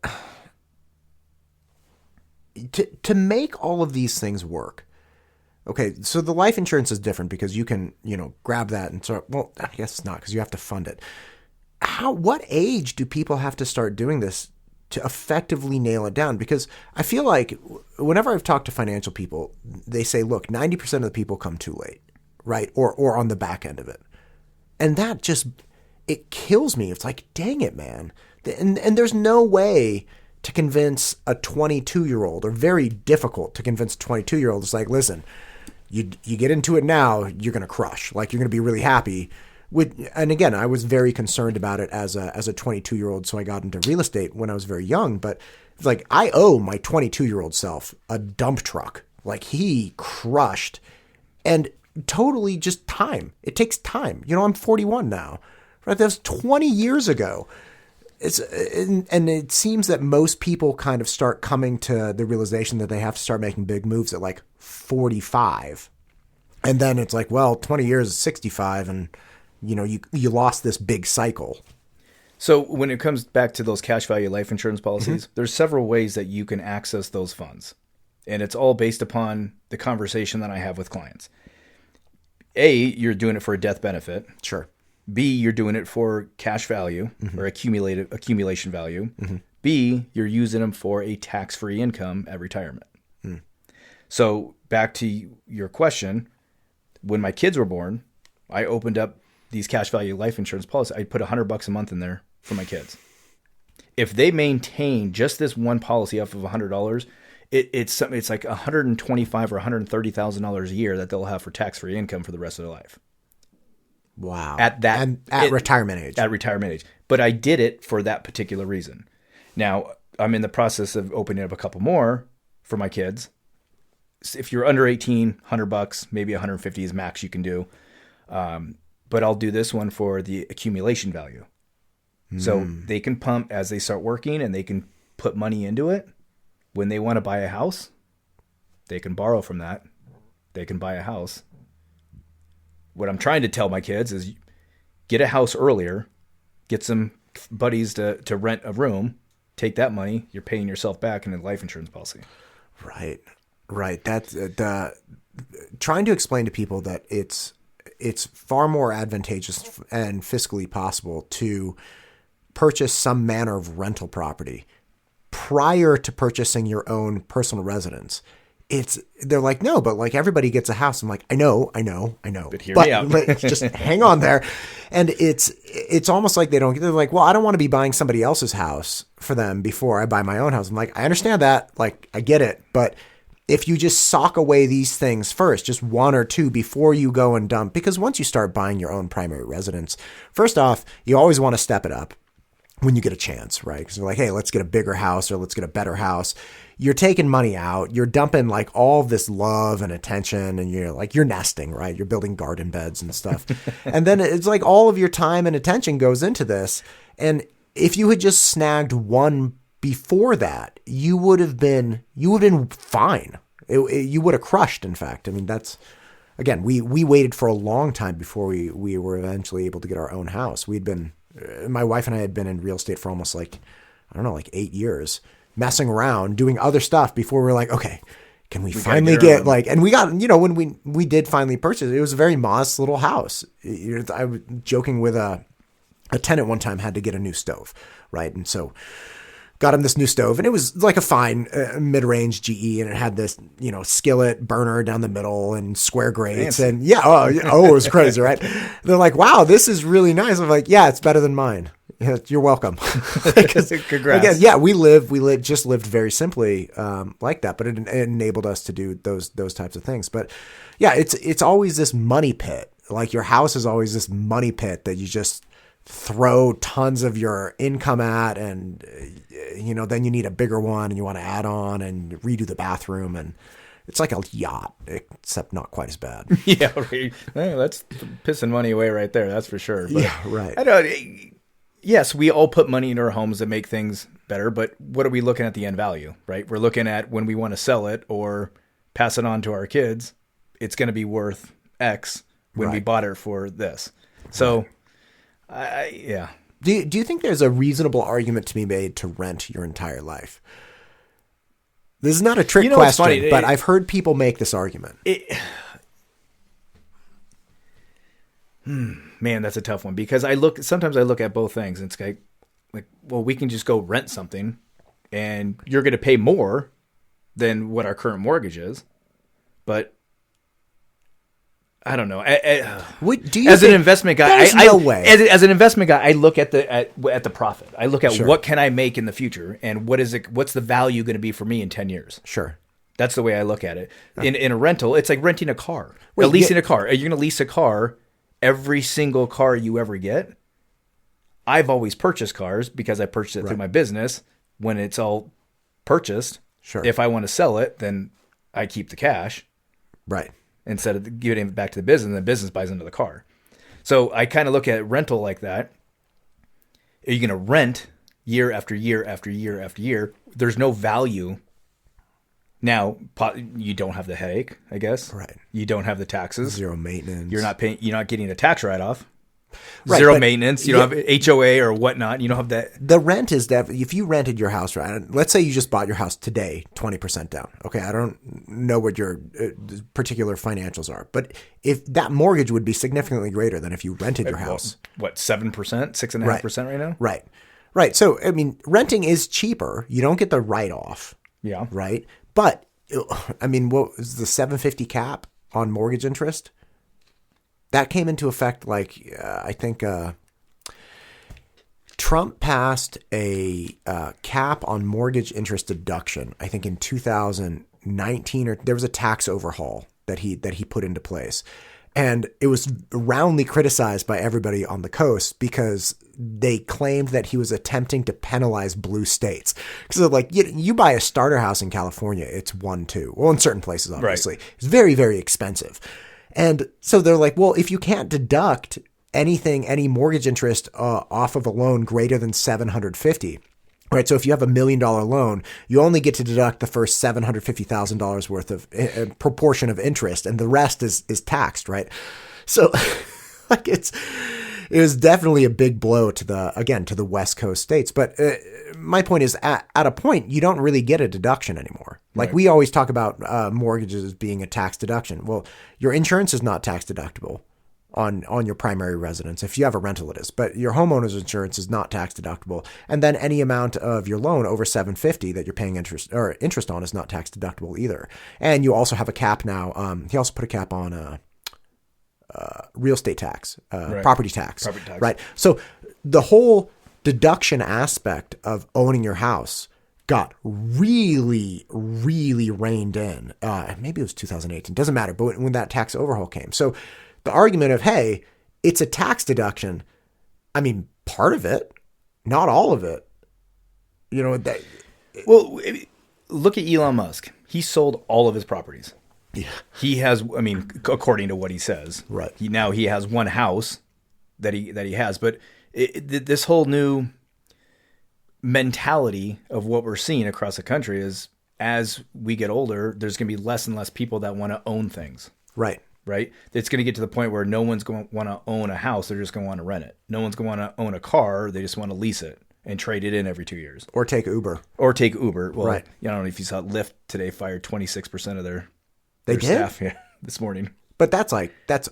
to make all of these things work? Okay, so the life insurance is different because you can, grab that and sort of, well, I guess it's not because you have to fund it. What age do people have to start doing this to effectively nail it down? Because I feel like whenever I've talked to financial people, they say, look, 90% of the people come too late, right? Or on the back end of it. And that just, it kills me. It's like, dang it, man. And there's no way to convince a 22-year-old, or very difficult to convince a 22-year-old. It's like, listen, you get into it now, you're going to crush. Like, you're going to be really happy. And again, I was very concerned about it as a 22-year-old, so I got into real estate when I was very young. But it's like, I owe my 22-year-old self a dump truck. Like, he crushed. And totally just time. It takes time. I'm 41 now. Right? That was 20 years ago. And it seems that most people kind of start coming to the realization that they have to start making big moves at like 45. And then it's like, well, 20 years is 65 and you lost this big cycle. So when it comes back to those cash value life insurance policies, there's several ways that you can access those funds. And it's all based upon the conversation that I have with clients. A, you're doing it for a death benefit. Sure. B, you're doing it for cash value or accumulation value. B, you're using them for a tax-free income at retirement. So back to your question, when my kids were born, I opened up these cash value life insurance policies. I put $100 a month in there for my kids. If they maintain just this one policy off of $100, it's like $125,000 or $130,000 a year that they'll have for tax-free income for the rest of their life. Wow. At retirement age. At retirement age. But I did it for that particular reason. Now, I'm in the process of opening up a couple more for my kids. If you're under 18, $100, maybe $150 is max you can do. But I'll do this one for the accumulation value. So they can pump as they start working and they can put money into it. When they want to buy a house, they can borrow from that. They can buy a house. What I'm trying to tell my kids is get a house earlier, get some buddies to rent a room, take that money, you're paying yourself back in a life insurance policy. Right. That's trying to explain to people that it's far more advantageous and fiscally possible to purchase some manner of rental property prior to purchasing your own personal residence. They're like, no, but like everybody gets a house. I'm like, I know. But hear me out. Just hang on there. And it's almost like they're like, well, I don't want to be buying somebody else's house for them before I buy my own house. I'm like, I understand that. Like, I get it. But if you just sock away these things first, just one or two before you go and dump, because once you start buying your own primary residence, first off, you always want to step it up. when you get a chance, right? Because they're like, hey, let's get a bigger house or let's get a better house. You're taking money out. You're dumping like all of this love and attention, and you're nesting, right? You're building garden beds and stuff. And then it's like all of your time and attention goes into this. And if you had just snagged one before that, you would have been fine. You would have crushed, in fact. I mean, that's, again, we waited for a long time before we were eventually able to get our own house. My wife and I had been in real estate for almost like 8 years, messing around, doing other stuff before we were like, okay, can we finally get like, and we got, when we did finally purchase it, it was a very modest little house. I was joking with a tenant one time had to get a new stove, right? And so got him this new stove, and it was like a fine mid-range GE, and it had this, skillet burner down the middle and square grates. Fancy. And it was crazy, right? They're like, wow, this is really nice. I'm like, yeah, it's better than mine. Yeah, you're welcome. Congrats. Again, yeah, we lived very simply like that, but it enabled us to do those types of things. But yeah, it's always this money pit. Like your house is always this money pit that you just throw tons of your income at, and then you need a bigger one and you want to add on and redo the bathroom, and it's like a yacht, except not quite as bad. Yeah, right. Well, that's pissing money away right there, that's for sure. But yeah, right. I know. Yes, we all put money into our homes to make things better, but what are we looking at the end value, right? We're looking at when we want to sell it or pass it on to our kids, it's going to be worth X when we bought it for this. So, yeah. Do you think there's a reasonable argument to be made to rent your entire life? This is not a trick question, funny, but I've heard people make this argument. Man, that's a tough one, because sometimes I look at both things, and it's like, well, we can just go rent something and you're going to pay more than what our current mortgage is. But I don't know. As an investment guy, As an investment guy, I look at the profit. I look at what can I make in the future, and what's the value going to be for me in 10 years. Sure. That's the way I look at it. In a rental, it's like renting a car. Leasing a car. You're going to lease a car. Every single car you ever get, I've always purchased cars because I purchased it through my business. When it's all purchased, if I want to sell it, then I keep the cash. Right. Instead of giving it back to the business, and the business buys into the car. So I kind of look at rental like that. Are you going to rent year after year after year after year? There's no value. Now, you don't have the headache, I guess. Right. You don't have the taxes. Zero maintenance. You're not getting a tax write-off. Right, zero maintenance. You don't have HOA or whatnot. You don't have that. The rent is definitely, if you rented your house, right? Let's say you just bought your house today, 20% down. Okay. I don't know what your particular financials are, but if that mortgage would be significantly greater than if you rented your house. What, 7%, 6.5% right now? Right. Right. So, I mean, renting is cheaper. You don't get the write-off. Yeah. Right. But I mean, what was the $750 cap on mortgage interest? That came into effect, I think Trump passed a cap on mortgage interest deduction, I think in 2019, or there was a tax overhaul that he put into place. And it was roundly criticized by everybody on the coast because they claimed that he was attempting to penalize blue states. Because you buy a starter house in California, it's 1.2. Well, in certain places, obviously. Right. It's very, very expensive. And so they're like, well, if you can't deduct any mortgage interest off of a loan greater than $750, right? So if you have $1 million loan, you only get to deduct the first $750,000 worth of proportion of interest, and the rest is taxed, right? So it was definitely a big blow to the West Coast states. But my point is, at a point, you don't really get a deduction anymore. Like we always talk about mortgages as being a tax deduction. Well, your insurance is not tax deductible on your primary residence. If you have a rental, it is, but your homeowner's insurance is not tax deductible. And then any amount of your loan over $750 that you're paying interest on is not tax deductible either. And you also have a cap now. He also put a cap on real estate tax, property tax, right? So the whole deduction aspect of owning your house got really, really reined in. Maybe it was 2018, doesn't matter. But when that tax overhaul came, so the argument of, hey, it's a tax deduction. I mean, part of it, Not all of it. You know, that, Well, look at Elon Musk. He sold all of his properties. yeah. He has, I mean, according to what he says, Right. He has one house that he has, but this whole new mentality of what we're seeing across the country is, as we get older, there's going to be less and less people that want to own things. Right. Right? It's going to get to the point where no one's going to want to own a house. They're just going to want to rent it. No one's going to want to own a car. They just want to lease it and trade it in every 2 years. Or take Uber. Or take Uber. Well, Right. I don't know if you saw Lyft today fired 26% of their They did? staff this morning. But that's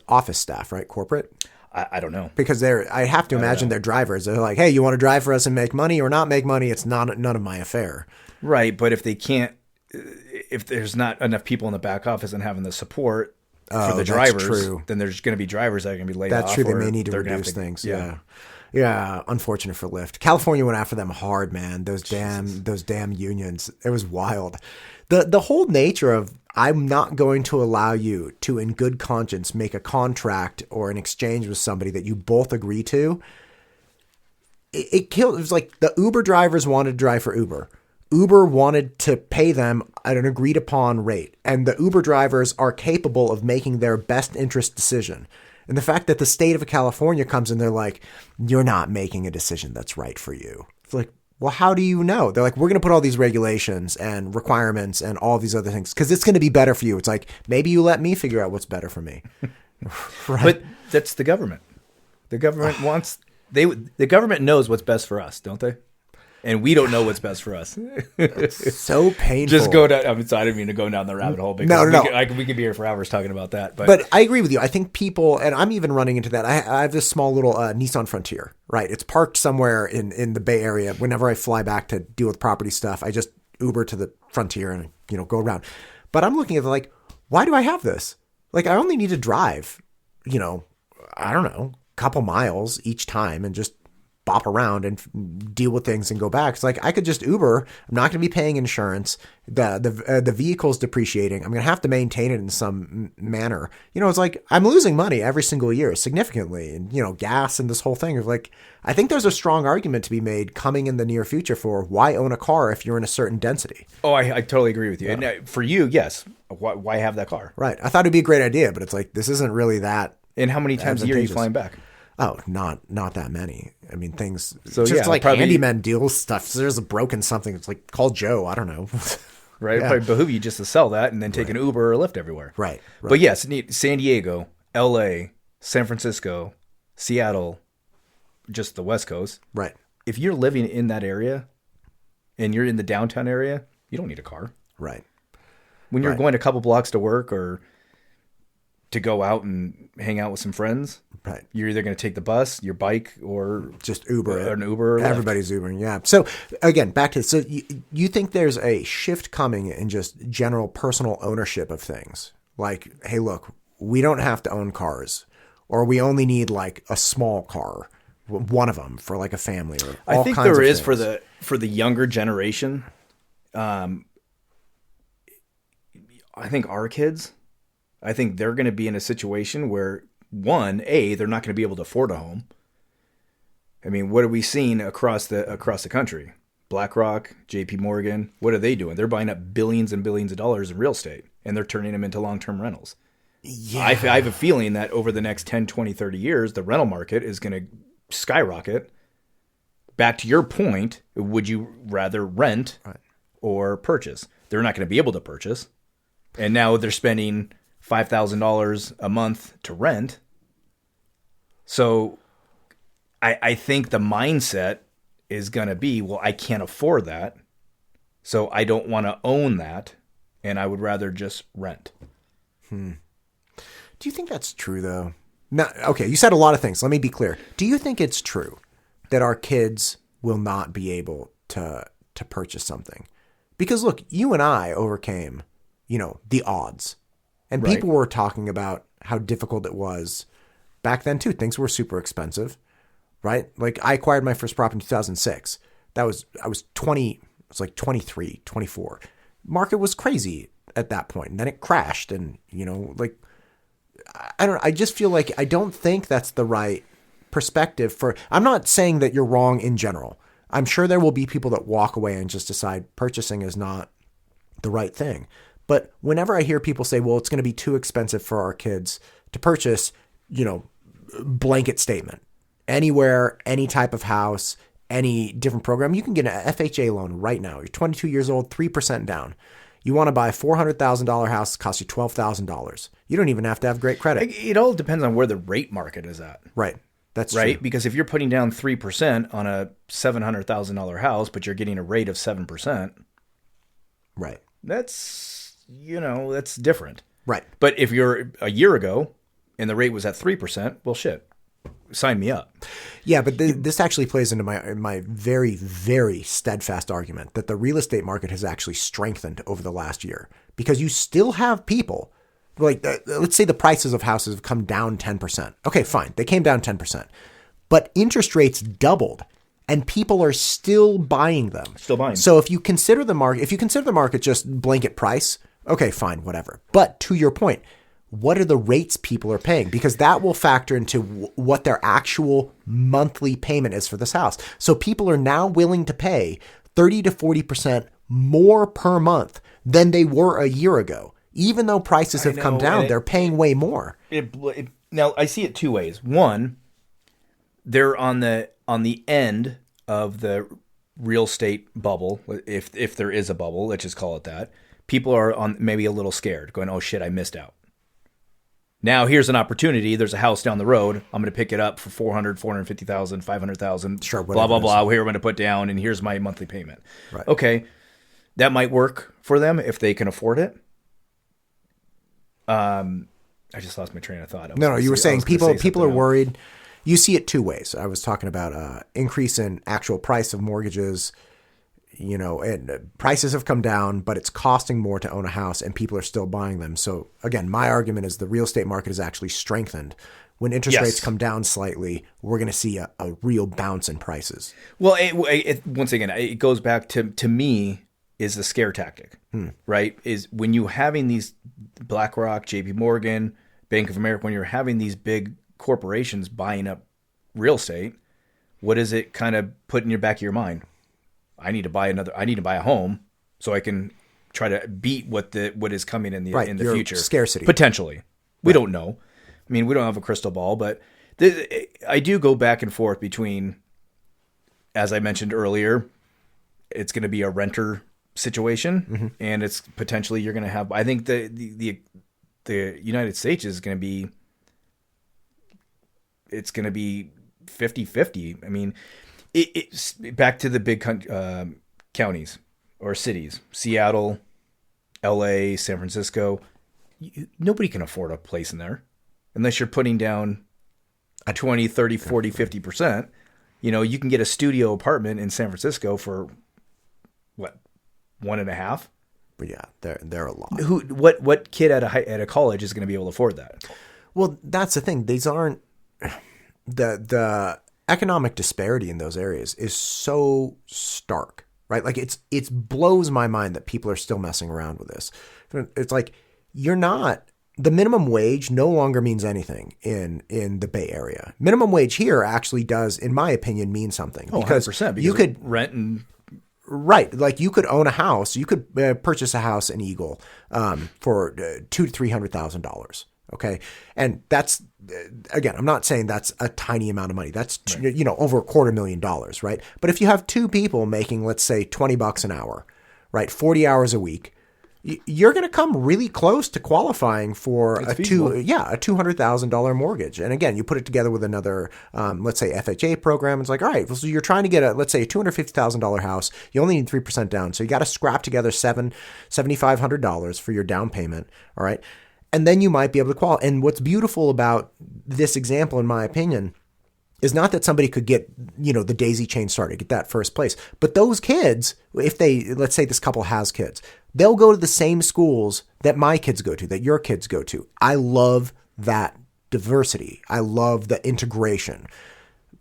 office staff, right? Corporate? I don't know. Because I have to imagine they're drivers. They're like, hey, you want to drive for us and make money or not make money? It's none of my affair. Right. But if they can't, if there's not enough people in the back office and having the support for the that's drivers, true. then there's going to be drivers that are going to be laid off. That's true. They or may need to they're gonna have reduce things. Yeah. Yeah. Unfortunate for Lyft. California went after them hard, man. Those damn unions. It was wild. The whole nature of, I'm not going to allow you to, in good conscience, make a contract or an exchange with somebody that you both agree to. It killed. It was like the Uber drivers wanted to drive for Uber. Uber wanted to pay them at an agreed upon rate, and the Uber drivers are capable of making their best interest decision. And the fact that the state of California comes in, they're like, you're not making a decision that's right for you. It's like, well, how do you know? They're like, we're going to put all these regulations and requirements and all these other things because it's going to be better for you. It's like, maybe you let me figure out what's better for me. Right? But that's the government. The government wants, the government knows what's best for us, don't they? And we don't know what's best for us. So painful. Just go down. I didn't mean to go down the rabbit hole. Because No. We could be here for hours talking about that. But I agree with you. I think people, and I'm even running into that. I have this small little Nissan Frontier, right? It's parked somewhere in the Bay Area. Whenever I fly back to deal with property stuff, I just Uber to the Frontier and, go around. But I'm looking at it like, why do I have this? Like, I only need to drive, I don't know, a couple miles each time and just bop around and deal with things and go back. It's like, I could just Uber. I'm not going to be paying insurance. The vehicle's depreciating. I'm going to have to maintain it in some manner. It's like, I'm losing money every single year significantly. And, gas and this whole thing of like, I think there's a strong argument to be made coming in the near future for why own a car if you're in a certain density. Oh, I totally agree with you. Yeah. And for you, yes. Why have that car? Right. I thought it'd be a great idea, but it's like, this isn't really that. And how many times a year are you flying back? Oh, not that many. I mean, things. So just like probably, handyman deals stuff. So there's a broken something. It's like, call Joe. I don't know. Right. It'd probably behoove you just to sell that and then take an Uber or Lyft everywhere. Right. But yes, San Diego, LA, San Francisco, Seattle, just the West Coast. Right. If you're living in that area and you're in the downtown area, you don't need a car. Right. When you're going a couple blocks to work or to go out and hang out with some friends, right, you're either going to take the bus, your bike, or just Uber it. Or an Uber. Or everybody's Ubering, yeah. So again, back to so you think there's a shift coming in just general personal ownership of things? Like, hey, look, we don't have to own cars, or we only need like a small car, one of them for like a family. Or all I think kinds there of is things. for the younger generation. I think our kids, I think they're going to be in a situation where, they're not going to be able to afford a home. I mean, what are we seeing across the country? BlackRock, JP Morgan, what are they doing? They're buying up billions and billions of dollars in real estate, and they're turning them into long-term rentals. Yeah. I have a feeling that over the next 10, 20, 30 years, the rental market is going to skyrocket. Back to your point, would you rather rent or purchase? They're not going to be able to purchase. And now they're spending $5,000 a month to rent. So I think the mindset is going to be, well, I can't afford that. So I don't want to own that. And I would rather just rent. Do you think that's true, though? No, okay, you said a lot of things. Let me be clear. Do you think it's true that our kids will not be able to purchase something? Because, look, you and I overcame, the odds. And people were talking about how difficult it was back then, too. Things were super expensive, right? Like, I acquired my first property in 2006. I was 20, it was like 23, 24. Market was crazy at that point. And then it crashed. And, I just feel like I don't think that's the right perspective I'm not saying that you're wrong in general. I'm sure there will be people that walk away and just decide purchasing is not the right thing. But whenever I hear people say, well, it's going to be too expensive for our kids to purchase, blanket statement, anywhere, any type of house, any different program, you can get an FHA loan right now. You're 22 years old, 3% down. You want to buy a $400,000 house, it costs you $12,000. You don't even have to have great credit. It all depends on where the rate market is at. Right. That's right. True. Because if you're putting down 3% on a $700,000 house, but you're getting a rate of 7%, right. That's different. Right. But if you're a year ago and the rate was at 3%, well, shit, sign me up. Yeah, but this actually plays into my very, very steadfast argument that the real estate market has actually strengthened over the last year, because you still have people like, let's say the prices of houses have come down 10%. Okay, fine. They came down 10%, but interest rates doubled and people are still buying them. Still buying. So if you consider the market just blanket price, okay, fine, whatever. But to your point, what are the rates people are paying? Because that will factor into what their actual monthly payment is for this house. So people are now willing to pay 30 to 40% more per month than they were a year ago. Even though prices have come down, they're paying way more. Now, I see it two ways. One, they're on the end of the real estate bubble, if there is a bubble, let's just call it that. People are on maybe a little scared, going, oh shit, I missed out. Now here's an opportunity. There's a house down the road. I'm going to pick it up for 400, 450,000, 500,000, sure, blah, blah, blah. Here I'm going to put down, and here's my monthly payment. Right. Okay. That might work for them if they can afford it. I just lost my train of thought. No, you were saying people are worried. You see it two ways. I was talking about increase in actual price of mortgages, and prices have come down, but it's costing more to own a house and people are still buying them. So again, my argument is the real estate market is actually strengthened. When interest rates come down slightly, we're going to see a real bounce in prices. Well, once again, it goes back to me is the scare tactic, right? Is when you having these BlackRock, JP Morgan, Bank of America, when you're having these big corporations buying up real estate, what does it kind of put in your back of your mind? I need to buy a home so I can try to beat what is coming in the future. Scarcity. Potentially. We don't know. I mean, we don't have a crystal ball, but I do go back and forth between, as I mentioned earlier, it's going to be a renter situation, and it's potentially you're going to have. I think the United States is going to be. It's going to be 50-50. I mean, it's back to the big counties or cities: Seattle, LA, San Francisco. Nobody can afford a place in there unless you're putting down a 20, 30, 40, 50%. You can get a studio apartment in San Francisco for what? 1.5. But yeah, they're a lot. What kid at a college is going to be able to afford that? Well, that's the thing. These aren't the economic disparity in those areas is so stark, right? Like it blows my mind that people are still messing around with this. It's like the minimum wage no longer means anything in the Bay Area. Minimum wage here actually does, in my opinion, mean something. Because 100%, because you could rent and. Right. Like you could own a house. You could purchase a house in Eagle for $200,000 to $300,000. Okay. And that's, again, I'm not saying that's a tiny amount of money. That's, right. Over $250,000. Right. But if you have two people making, let's say, $20 an hour, right, 40 hours a week, you're going to come really close to qualifying for a $200,000 mortgage. And again, you put it together with another, let's say FHA program. It's like, all right, well, so you're trying to get let's say a $250,000 house. You only need 3% down. So you got to scrap together $7,500 for your down payment. All right. And then you might be able to qualify. And what's beautiful about this example, in my opinion, is not that somebody could get, the daisy chain started, get that first place. But those kids, let's say this couple has kids, they'll go to the same schools that my kids go to, that your kids go to. I love that diversity. I love the integration.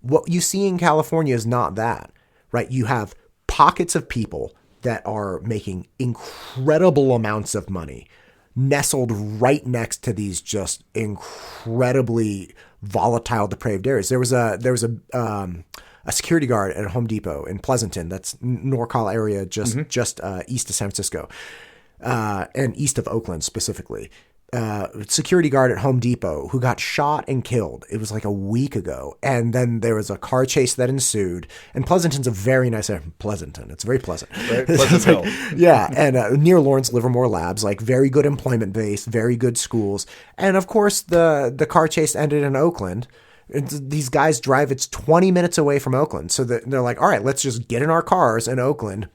What you see in California is not that, right? You have pockets of people that are making incredible amounts of money. nestled right next to these just incredibly volatile, depraved areas. There was a security guard at Home Depot in Pleasanton, that's NorCal area, just east of San Francisco, and east of Oakland specifically. Security guard at Home Depot who got shot and killed. It was like a week ago. And then there was a car chase that ensued. And Pleasanton's a very nice area. Pleasanton. It's very pleasant. Right? Pleasantville. Yeah. And near Lawrence Livermore Labs, like very good employment base, very good schools. And of course, the car chase ended in Oakland. These guys drive, it's 20 minutes away from Oakland. So they're like, all right, let's just get in our cars in Oakland,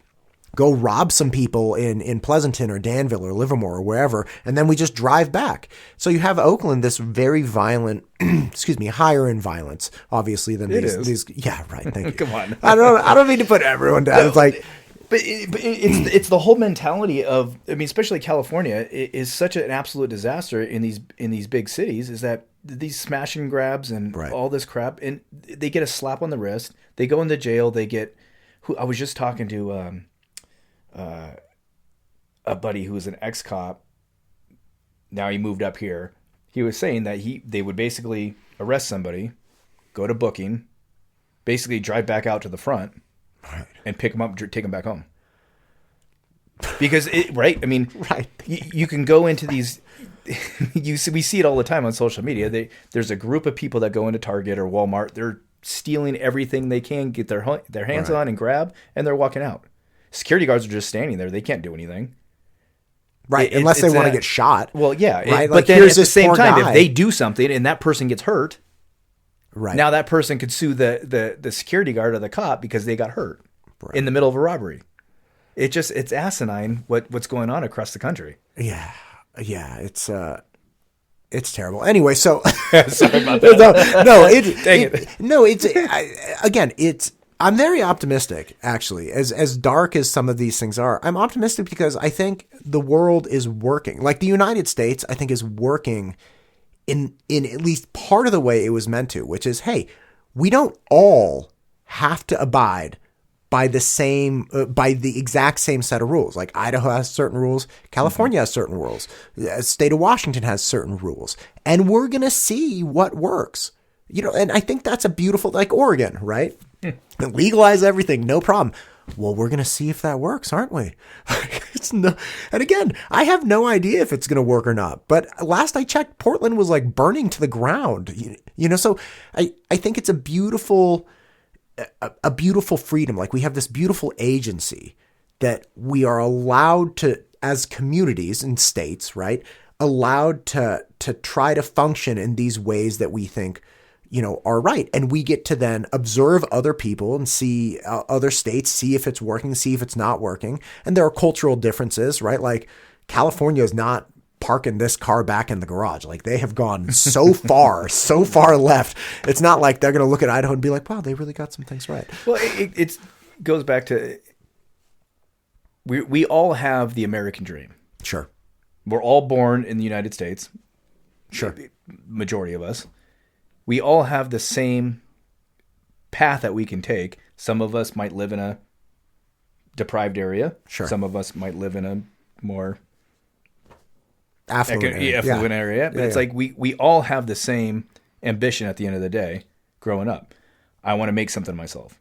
go rob some people in Pleasanton or Danville or Livermore or wherever, and then we just drive back. So you have Oakland, this very violent, higher in violence, obviously, than these. Yeah, right. Thank you. Come on. I don't mean to put everyone down. No, it's like, but it's the whole mentality of, I mean, especially California is such an absolute disaster in these big cities, is that these smash and grabs and all this crap, and they get a slap on the wrist. They go into jail. They get. I was just talking to. A buddy who was an ex-cop. Now he moved up here. He was saying that they would basically arrest somebody, go to booking, basically drive back out to the front, and pick them up, take them back home. Because you can go into these. We see it all the time on social media. There's a group of people that go into Target or Walmart. They're stealing everything they can get their hands on and grab, and they're walking out. Security guards are just standing there. They can't do anything. Right, unless they want to get shot. Well, yeah. Right? But then at the same time, if they do something and that person gets hurt, now that person could sue the security guard or the cop because they got hurt in the middle of a robbery. It's asinine what's going on across the country. Yeah, it's terrible. Anyway, so sorry about that. I'm very optimistic, actually. As dark as some of these things are, I'm optimistic because I think the world is working. Like the United States, I think is working in at least part of the way it was meant to, which is, hey, we don't all have to abide by the exact same set of rules. Like Idaho has certain rules, California has certain rules, the state of Washington has certain rules, and we're going to see what works. And I think that's a beautiful, like Oregon, right? Legalize everything, no problem. Well, we're going to see if that works, aren't we? And again, I have no idea if it's going to work or not. But last I checked, Portland was like burning to the ground. So I think it's a beautiful freedom. Like we have this beautiful agency that we are allowed to, as communities and states, right, allowed to try to function in these ways that we think are right. And we get to then observe other people and see other states, see if it's working, see if it's not working. And there are cultural differences, right? Like California is not parking this car back in the garage. Like they have gone so far left. It's not like they're going to look at Idaho and be like, wow, they really got some things right. Well, it goes back to, we all have the American dream. Sure. We're all born in the United States. Sure. Majority of us. We all have the same path that we can take. Some of us might live in a deprived area. Sure. Some of us might live in a more affluent area. But it's like we all have the same ambition at the end of the day growing up. I want to make something of myself.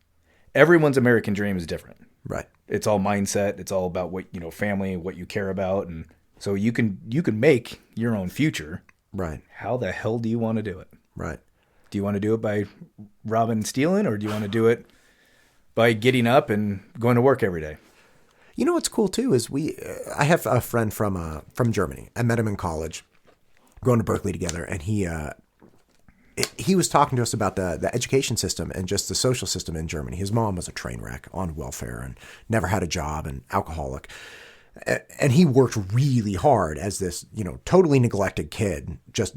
Everyone's American dream is different. Right. It's all mindset. It's all about what, family, what you care about. And so you can make your own future. Right. How the hell do you want to do it? Right. Do you want to do it by robbing and stealing, or do you want to do it by getting up and going to work every day? What's cool too is I have a friend from Germany. I met him in college, going to Berkeley together, and he was talking to us about the education system and just the social system in Germany. His mom was a train wreck on welfare and never had a job and alcoholic. And he worked really hard as this, totally neglected kid, just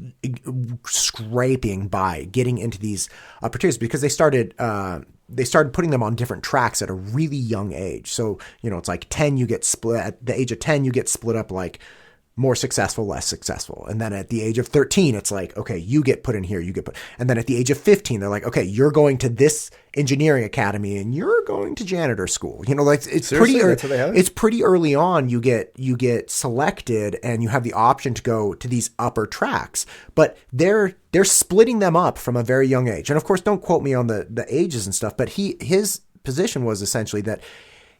scraping by, getting into these opportunities because they started putting them on different tracks at a really young age. So, it's like 10, you get split at the age of 10, you get split up like more successful, less successful. And then at the age of 13, it's like, okay, you get put in here, you get put. And then at the age of 15, they're like, okay, you're going to this engineering academy and you're going to janitor school. You know, like it's Seriously, pretty, that's how they have it? it's pretty early on. You get selected and you have the option to go to these upper tracks, but they're splitting them up from a very young age. And of course, don't quote me on the ages and stuff, but his position was essentially that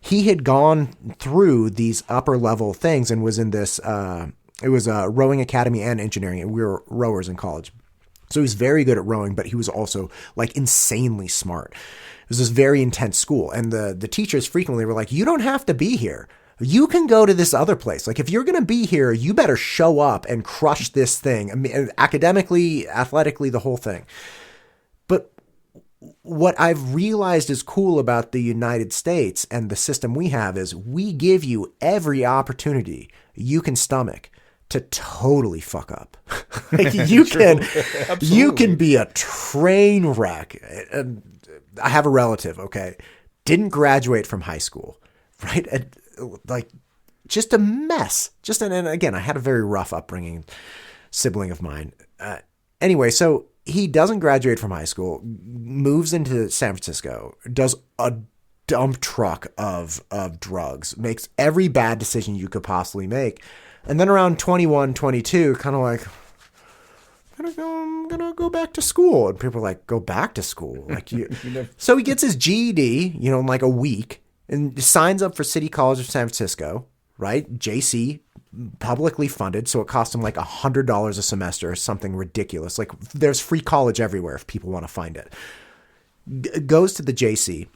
he had gone through these upper level things and was in this, it was a rowing academy and engineering. And we were rowers in college. So he was very good at rowing, but he was also like insanely smart. It was this very intense school. And the teachers frequently were like, you don't have to be here. You can go to this other place. Like if you're going to be here, you better show up and crush this thing. I mean, academically, athletically, the whole thing. But what I've realized is cool about the United States and the system we have is we give you every opportunity you can stomach to totally fuck up. Like you can be a train wreck. I have a relative, okay, didn't graduate from high school, right? And like just a mess. And again, I had a very rough upbringing, sibling of mine. Anyway, so he doesn't graduate from high school, moves into San Francisco, does a dump truck of drugs, makes every bad decision you could possibly make. And then around 21, 22, kind of like, I'm going to go back to school. And people are like, go back to school? Like you. So he gets his GED, in like a week and signs up for City College of San Francisco, right? JC, publicly funded, so it cost him like $100 a semester or something ridiculous. Like there's free college everywhere if people want to find it. Goes to the JC,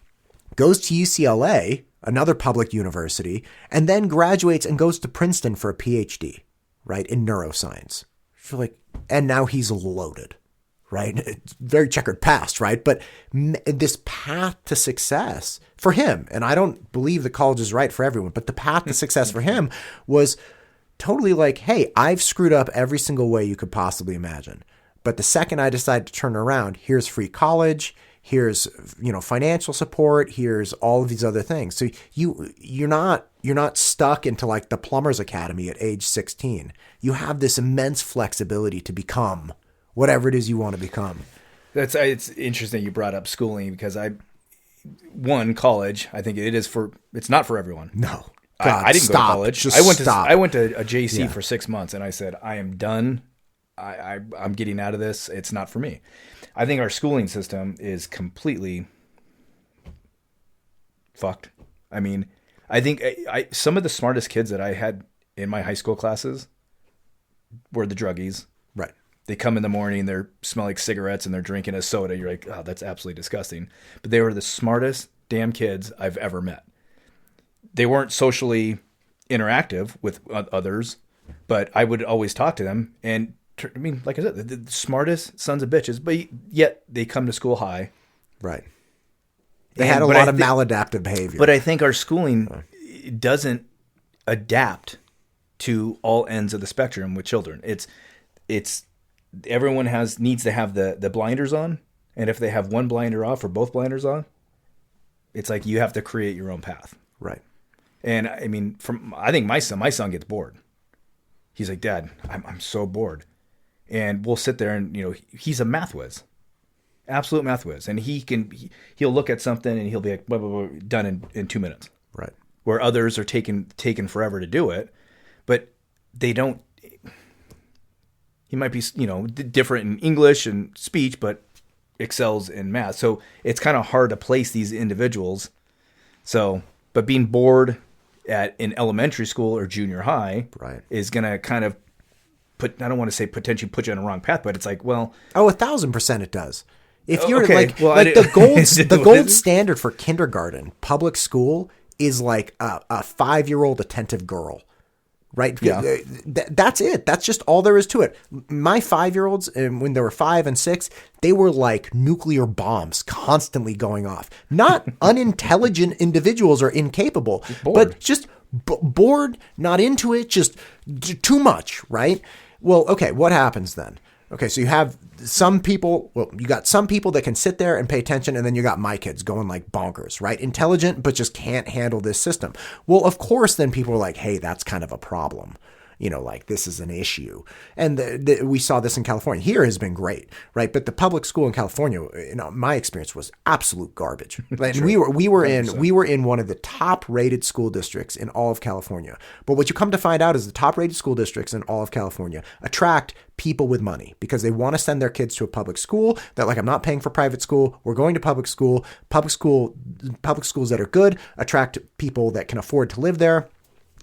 goes to UCLA, another public university, and then graduates and goes to Princeton for a PhD, right, in neuroscience. So like, and now he's loaded, right? It's very checkered past, right? But this path to success for him, and I don't believe the college is right for everyone, but the path to success for him was totally like, hey, I've screwed up every single way you could possibly imagine. But the second I decide to turn around, here's free college, here's, financial support, here's all of these other things. So you're not stuck into like the plumber's academy at age 16. You have this immense flexibility to become whatever it is you want to become. It's interesting you brought up schooling because college, I think it's not for everyone. No. God, I didn't go to college. I went to a JC for 6 months and I said, I am done. I'm getting out of this. It's not for me. I think our schooling system is completely fucked. I mean, I think some of the smartest kids that I had in my high school classes were the druggies. Right. They come in the morning, they smell like cigarettes and they're drinking a soda. You're like, oh, that's absolutely disgusting. But they were the smartest damn kids I've ever met. They weren't socially interactive with others, but I would always talk to them. And I mean, like I said, the smartest sons of bitches, but yet they come to school high. Right. They had a lot of maladaptive behavior. But I think our schooling doesn't adapt to all ends of the spectrum with children. It's everyone needs to have the blinders on. And if they have one blinder off or both blinders on, it's like you have to create your own path. Right. And I mean, I think my son gets bored. He's like, Dad, I'm so bored. And we'll sit there and, he's a math whiz, absolute math whiz. And he'll look at something and he'll be like, blah, blah, blah, done in 2 minutes. Right. Where others are taking forever to do it, but they don't, he might be, different in English and speech, but excels in math. So it's kind of hard to place these individuals. So, but being bored in elementary school or junior high is going to kind of I don't want to say potentially put you on the wrong path, but it's like, well, 1,000% it does. If you're okay, the gold standard for kindergarten, public school is like a 5-year-old attentive girl, right? Yeah. That's it. That's just all there is to it. My 5-year-olds, when they were 5 and 6, they were like nuclear bombs constantly going off. Not unintelligent individuals or incapable, but just bored, not into it, just too much, right? Well, okay, what happens then? Okay, so you have you got some people that can sit there and pay attention, and then you got my kids going like bonkers, right? Intelligent, but just can't handle this system. Well, of course, then people are like, hey, that's kind of a problem, like this is an issue. And we saw this in California. Here has been great, right? But the public school in California, my experience was absolute garbage. Like, we were in one of the top rated school districts in all of California. But what you come to find out is the top rated school districts in all of California attract people with money because they want to send their kids to a public school. They're like, I'm not paying for private school. We're going to public school. Public schools that are good attract people that can afford to live there.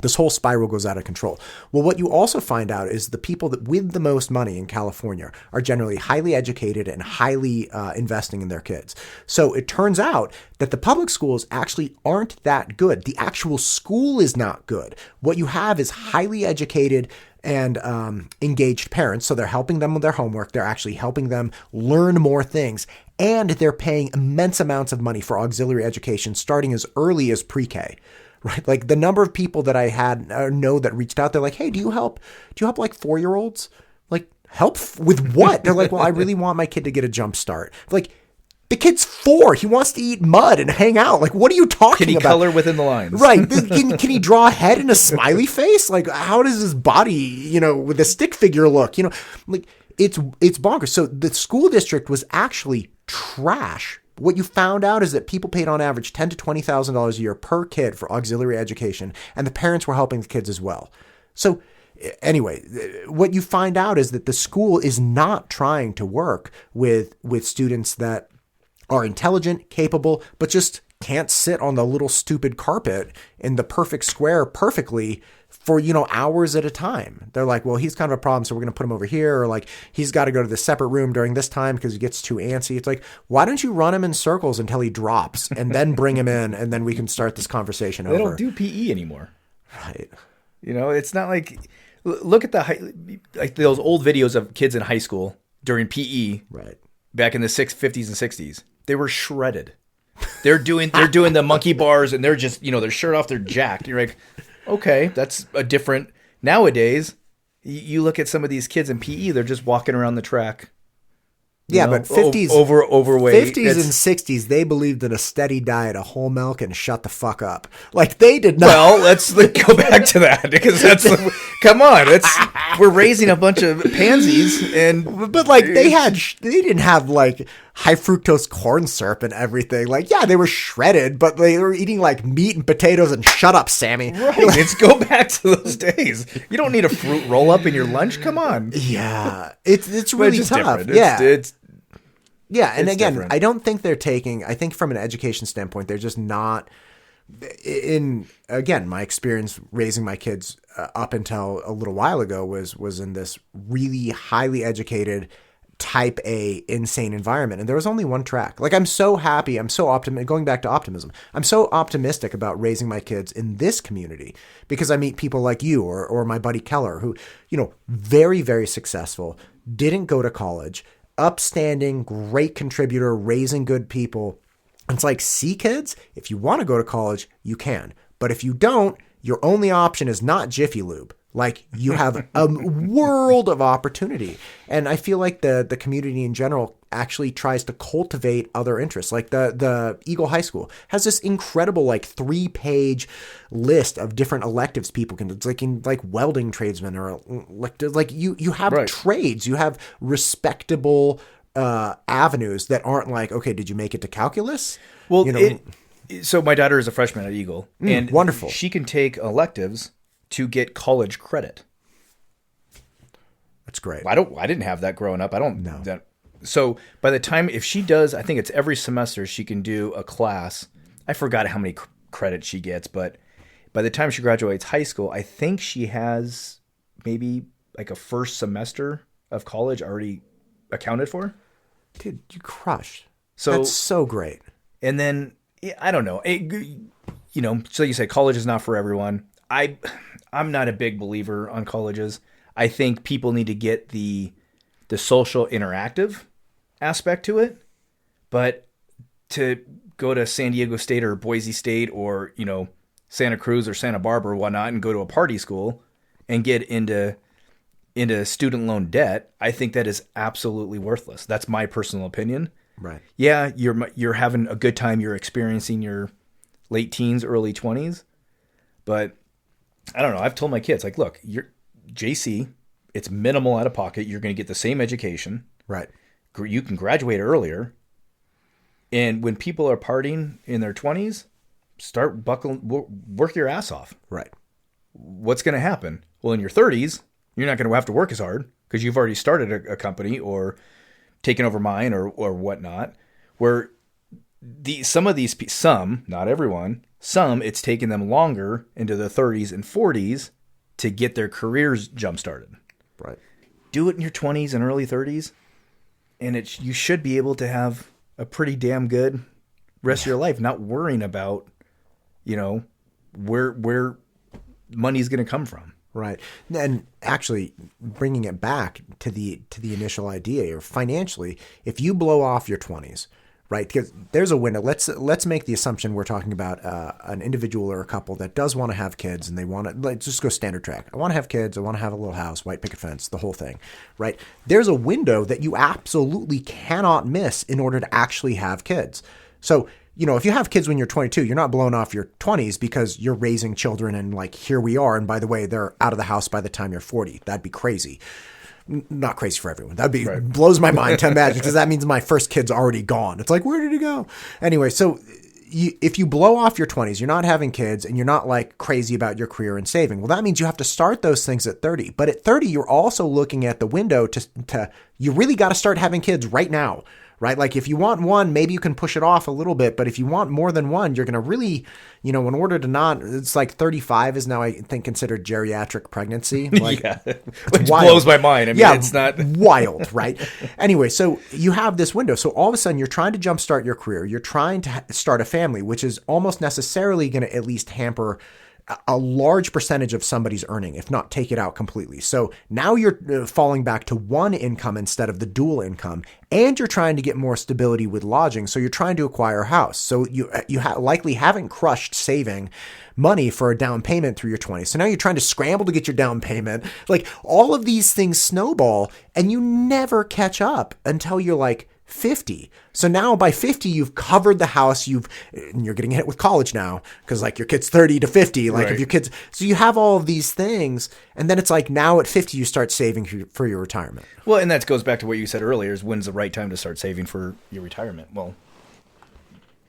This whole spiral goes out of control. Well, what you also find out is the people that with the most money in California are generally highly educated and highly investing in their kids. So it turns out that the public schools actually aren't that good. The actual school is not good. What you have is highly educated and engaged parents. So they're helping them with their homework. They're actually helping them learn more things. And they're paying immense amounts of money for auxiliary education starting as early as pre-K. Right, like the number of people that I had know that reached out, they're like, "Hey, do you help like 4-year-olds? Like, help with what?" They're like, "Well, I really want my kid to get a jump start." Like, the kid's 4, he wants to eat mud and hang out. Like, what are you talking about? Can he color within the lines? Right? Can he draw a head and a smiley face? Like, how does his body, with a stick figure look? Like it's bonkers. So the school district was actually trash. What you found out is that people paid on average $10,000 to $20,000 a year per kid for auxiliary education, and the parents were helping the kids as well. So anyway, what you find out is that the school is not trying to work with students that are intelligent, capable, but just can't sit on the little stupid carpet in the perfect square perfectly for, hours at a time. They're like, well, he's kind of a problem, so we're going to put him over here. Or like, he's got to go to the separate room during this time because he gets too antsy. It's like, why don't you run him in circles until he drops and then bring him in and then we can start this conversation over. They don't do PE anymore. Right. It's not like, look at like those old videos of kids in high school during PE. Right. Back in the 50s and 60s. They were shredded. They're doing the monkey bars and they're just, their shirt off, they're jacked. You're like, okay, that's a different. Nowadays, you look at some of these kids in PE, they're just walking around the track. Yeah, but 50s overweight. 50s and 60s, they believed in a steady diet of whole milk and shut the fuck up. Like they did not. Well, let's go back to that because come on, we're raising a bunch of pansies but like they didn't have like high fructose corn syrup and everything. Like, yeah, they were shredded, but they were eating like meat and potatoes and shut up, Sammy. Right. Let's go back to those days. You don't need a fruit roll up in your lunch. Come on. Yeah. It's really tough. Yeah, and again, different. I don't think they're taking, I think from an education standpoint, they're just not, again, my experience raising my kids up until a little while ago was in this really highly educated, type A, insane environment. And there was only one track. Like, I'm so happy, I'm so optimistic, going back to optimism, I'm so optimistic about raising my kids in this community because I meet people like you or my buddy Keller who, very, very successful, didn't go to college, upstanding, great contributor, raising good people. It's like, see, kids, if you want to go to college, you can. But if you don't, your only option is not Jiffy Lube. Like, you have a world of opportunity. And I feel like the community in general actually tries to cultivate other interests. Like the Eagle High School has this incredible 3-page list of different electives people can do. It's like welding tradesmen or like you have right. Trades, you have respectable avenues that aren't like, okay, did you make it to calculus? Well, so my daughter is a freshman at Eagle and wonderful. She can take electives to get college credit. That's great. I didn't have that growing up. I don't know that. So by the time, if she does, I think it's every semester she can do a class. I forgot how many credits she gets, but by the time she graduates high school, I think she has maybe like a first semester of college already accounted for. Dude, you crushed. So that's so great. And then I don't know. So you say college is not for everyone. I'm not a big believer on colleges. I think people need to get the social interactive aspect to it, but to go to San Diego State or Boise State or, Santa Cruz or Santa Barbara or whatnot and go to a party school and get into student loan debt, I think that is absolutely worthless. That's my personal opinion. Right. Yeah, you're having a good time. You're experiencing your late teens, early 20s, but I don't know. I've told my kids, like, look, JC, it's minimal out of pocket. You're going to get the same education. Right. You can graduate earlier. And when people are partying in their 20s, start work your ass off. Right. What's going to happen? Well, in your 30s, you're not going to have to work as hard because you've already started a company or taken over mine or whatnot. Where some, not everyone, it's taken them longer into the 30s and 40s to get their careers jump started. Right. Do it in your 20s and early 30s, and you should be able to have a pretty damn good rest of your life, not worrying about, where money's going to come from. Right. And actually bringing it back to the initial idea, or financially, if you blow off your 20s, right? Because there's a window. Let's make the assumption we're talking about an individual or a couple that does want to have kids, and they want to, let's just go standard track. I want to have kids. I want to have a little house, white picket fence, the whole thing, right? There's a window that you absolutely cannot miss in order to actually have kids. So, if you have kids when you're 22, you're not blowing off your 20s because you're raising children and like, here we are. And by the way, they're out of the house by the time you're 40. That'd be crazy. Not crazy for everyone. That'd be blows my mind to imagine, because that means my first kid's already gone. It's like, where did he go? Anyway, so if you blow off your 20s, you're not having kids and you're not like crazy about your career and saving. Well, that means you have to start those things at 30. But at 30, you're also looking at the window to you really got to start having kids right now. Right? Like if you want one, maybe you can push it off a little bit, but if you want more than one, you're going to really, in order to not, it's like 35 is now, I think, considered geriatric pregnancy. Like, yeah. Which blows my mind. I mean, it's not wild, right? Anyway, so you have this window. So all of a sudden you're trying to jumpstart your career. You're trying to start a family, which is almost necessarily going to at least hamper a large percentage of somebody's earning, if not take it out completely. So now you're falling back to one income instead of the dual income, and you're trying to get more stability with lodging. So you're trying to acquire a house. So you likely haven't crushed saving money for a down payment through your 20s. So now you're trying to scramble to get your down payment. Like all of these things snowball, and you never catch up until you're like 50. So now by 50, you've covered the house. You're getting hit with college now because like your kid's 30 to 50. Like if your kids, so you have all of these things, and then it's like now at 50, you start saving for your retirement. Well, and that goes back to what you said earlier: is when's the right time to start saving for your retirement? Well,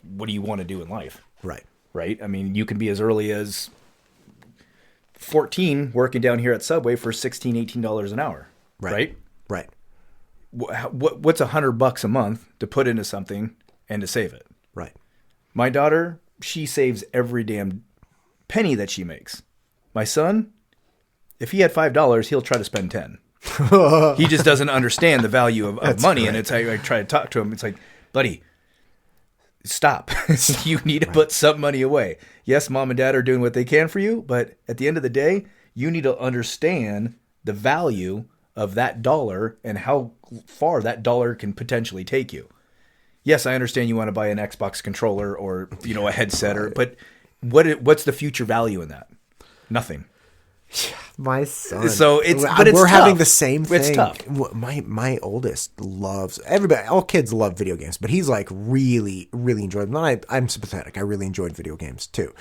what do you want to do in life? Right. Right. I mean, you can be as early as 14 working down here at Subway for $16, $18 an hour. Right. Right. What's $100 a month to put into something and to save it? Right. My daughter, she saves every damn penny that she makes. My son, if he had $5, he'll try to spend 10. He just doesn't understand the value of money. Great. And it's I try to talk to him. It's like, buddy, stop. You need to put some money away. Yes, mom and dad are doing what they can for you, but at the end of the day, you need to understand the value of that dollar and how far that dollar can potentially take you. Yes, I understand you want to buy an Xbox controller or, a headset, but what's the future value in that? Nothing. My son. So it's we're having the same thing. It's tough. My oldest loves everybody. All kids love video games, but he's like really, really enjoyed them. I'm sympathetic. I really enjoyed video games too.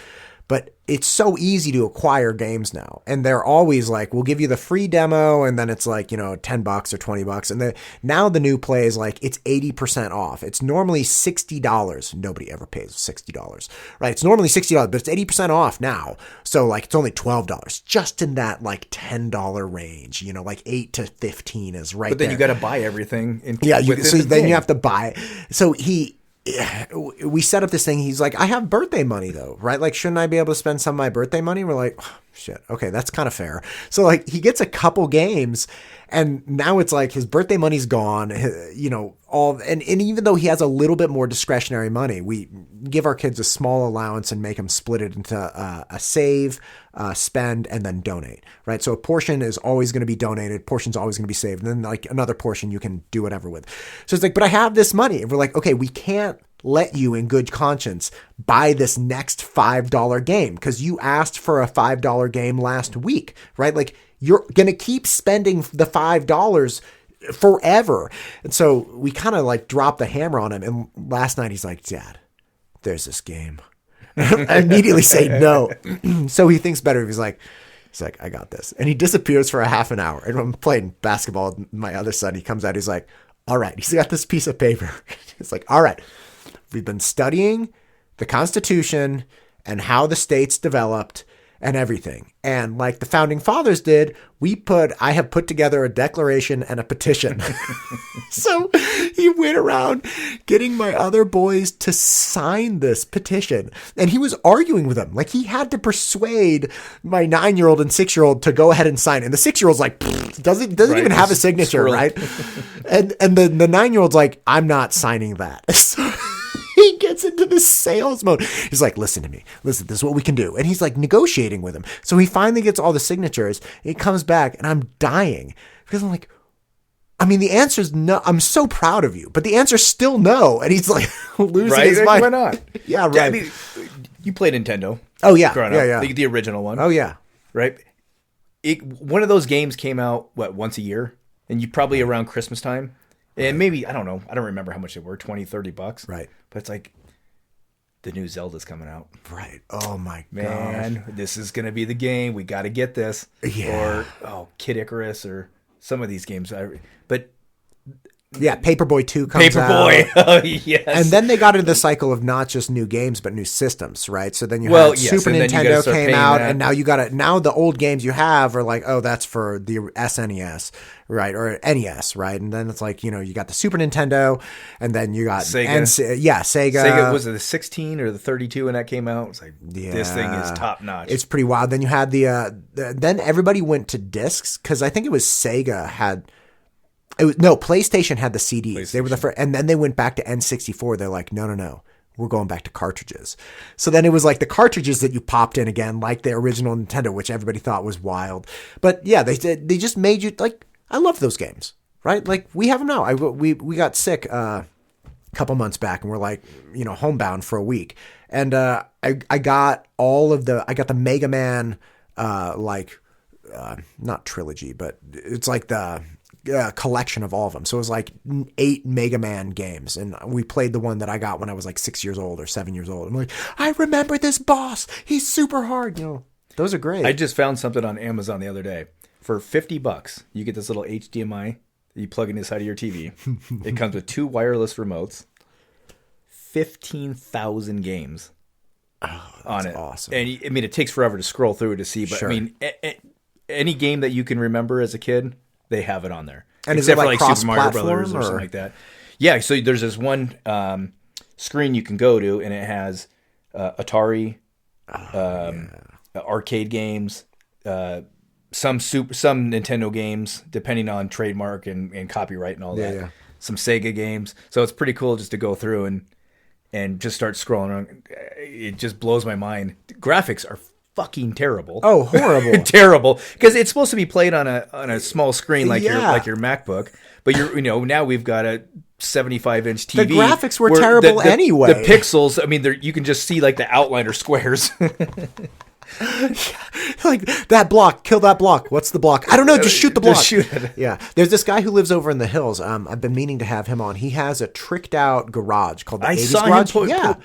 But it's so easy to acquire games now. And they're always like, we'll give you the free demo. And then it's like, $10 or $20. And now the new play is like, it's 80% off. It's normally $60. Nobody ever pays $60, right? It's normally $60, but it's 80% off now. So like, it's only $12, just in that like $10 range, like 8 to 15 is right there. But then you got to buy everything. So then you have to buy. So we set up this thing. He's like, I have birthday money though, right? Like, shouldn't I be able to spend some of my birthday money? We're like, oh, shit. Okay. That's kind of fair. So like he gets a couple games, and now it's like his birthday money's gone, and even though he has a little bit more discretionary money, we give our kids a small allowance and make them split it into a save, spend, and then donate, right? So a portion is always going to be donated, portion's always going to be saved, and then like another portion you can do whatever with. So it's like, but I have this money. And we're like, okay, we can't let you in good conscience buy this next $5 game because you asked for a $5 game last week, right? Like you're going to keep spending the $5 forever. And so we kind of like dropped the hammer on him. And last night he's like, Dad, there's this game. I immediately say no. So he thinks better. He's like, He's like, I got this. And he disappears for a half an hour. And I'm playing basketball with my other son. He comes out. He's like, all right. He's got this piece of paper. He's like, all right. We've been studying the Constitution and how the states developed and everything. And like the founding fathers did, I have put together a declaration and a petition. So he went around getting my other boys to sign this petition. And he was arguing with them. Like he had to persuade my 9-year-old and 6-year-old to go ahead and sign. And the 6-year-old's like, doesn't right, even have a signature, right? and the 9-year-old's like, I'm not signing that. So he gets into this sales mode. He's like, listen to me. Listen, this is what we can do. And he's like negotiating with him. So he finally gets all the signatures. He comes back and I'm dying because I'm like, I mean, the answer is no. I'm so proud of you, but the answer is still no. And he's like losing his mind. Why not? Yeah, right. Yeah, I mean, you played Nintendo. Oh, yeah. Growing up. The original one. Oh, yeah. Right? One of those games came out, once a year? And you probably around Christmas time. And maybe, I don't know. I don't remember how much they were, $20-$30. Right. But it's like, the new Zelda's coming out. Right. Oh, my God. Man, this is going to be the game. We got to get this. Yeah. Or, Kid Icarus or some of these games. But yeah, Paperboy 2 comes out. Paperboy. Oh, yes. And then they got into the cycle of not just new games, but new systems, right? So then you had Super Nintendo came out, and now now the old games you have are like, oh, that's for the SNES, right? Or NES, right? And then it's like, you got the Super Nintendo, and then you got Sega. Sega. Sega, was it the 16 or the 32 when that came out? It's like, this thing is top notch. It's pretty wild. Then you had then everybody went to discs, because I think it was Sega had... PlayStation had the CDs. They were the first, and then they went back to N64. They're like, no, we're going back to cartridges. So then it was like the cartridges that you popped in again, like the original Nintendo, which everybody thought was wild. But yeah, they just made you like, I love those games, right? Like we have them now. We got sick a couple months back, and we're like, homebound for a week, and I got the Mega Man not trilogy, but it's like the collection of all of them. So it was like 8 Mega Man games, and we played the one that I got when I was like 6 years old or 7 years old. I'm like, I remember this boss. He's super hard. Those are great. I just found something on Amazon the other day. For $50, you get this little HDMI that you plug in the side of your TV. It comes with 2 wireless remotes, 15,000 games on it. Awesome. And I mean, it takes forever to scroll through to see, but sure. I mean, any game that you can remember as a kid, they have it on there. And except is it like for like Super Mario Brothers or something like that. Yeah, so there's this one screen you can go to, and it has Atari, arcade games, some Nintendo games, depending on trademark and copyright and all that. Yeah. Some Sega games. So it's pretty cool just to go through and just start scrolling around. It just blows my mind. Graphics are fucking terrible. Oh, horrible. Terrible. Because it's supposed to be played on a small screen like your MacBook. But now we've got a 75-inch TV. The graphics were terrible anyway. The pixels, I mean, you can just see like the outline or squares. Like, that block, kill that block. What's the block? I don't know, just shoot the block. Just shoot it. Yeah. There's this guy who lives over in the hills. I've been meaning to have him on. He has a tricked out garage called the 80s Garage.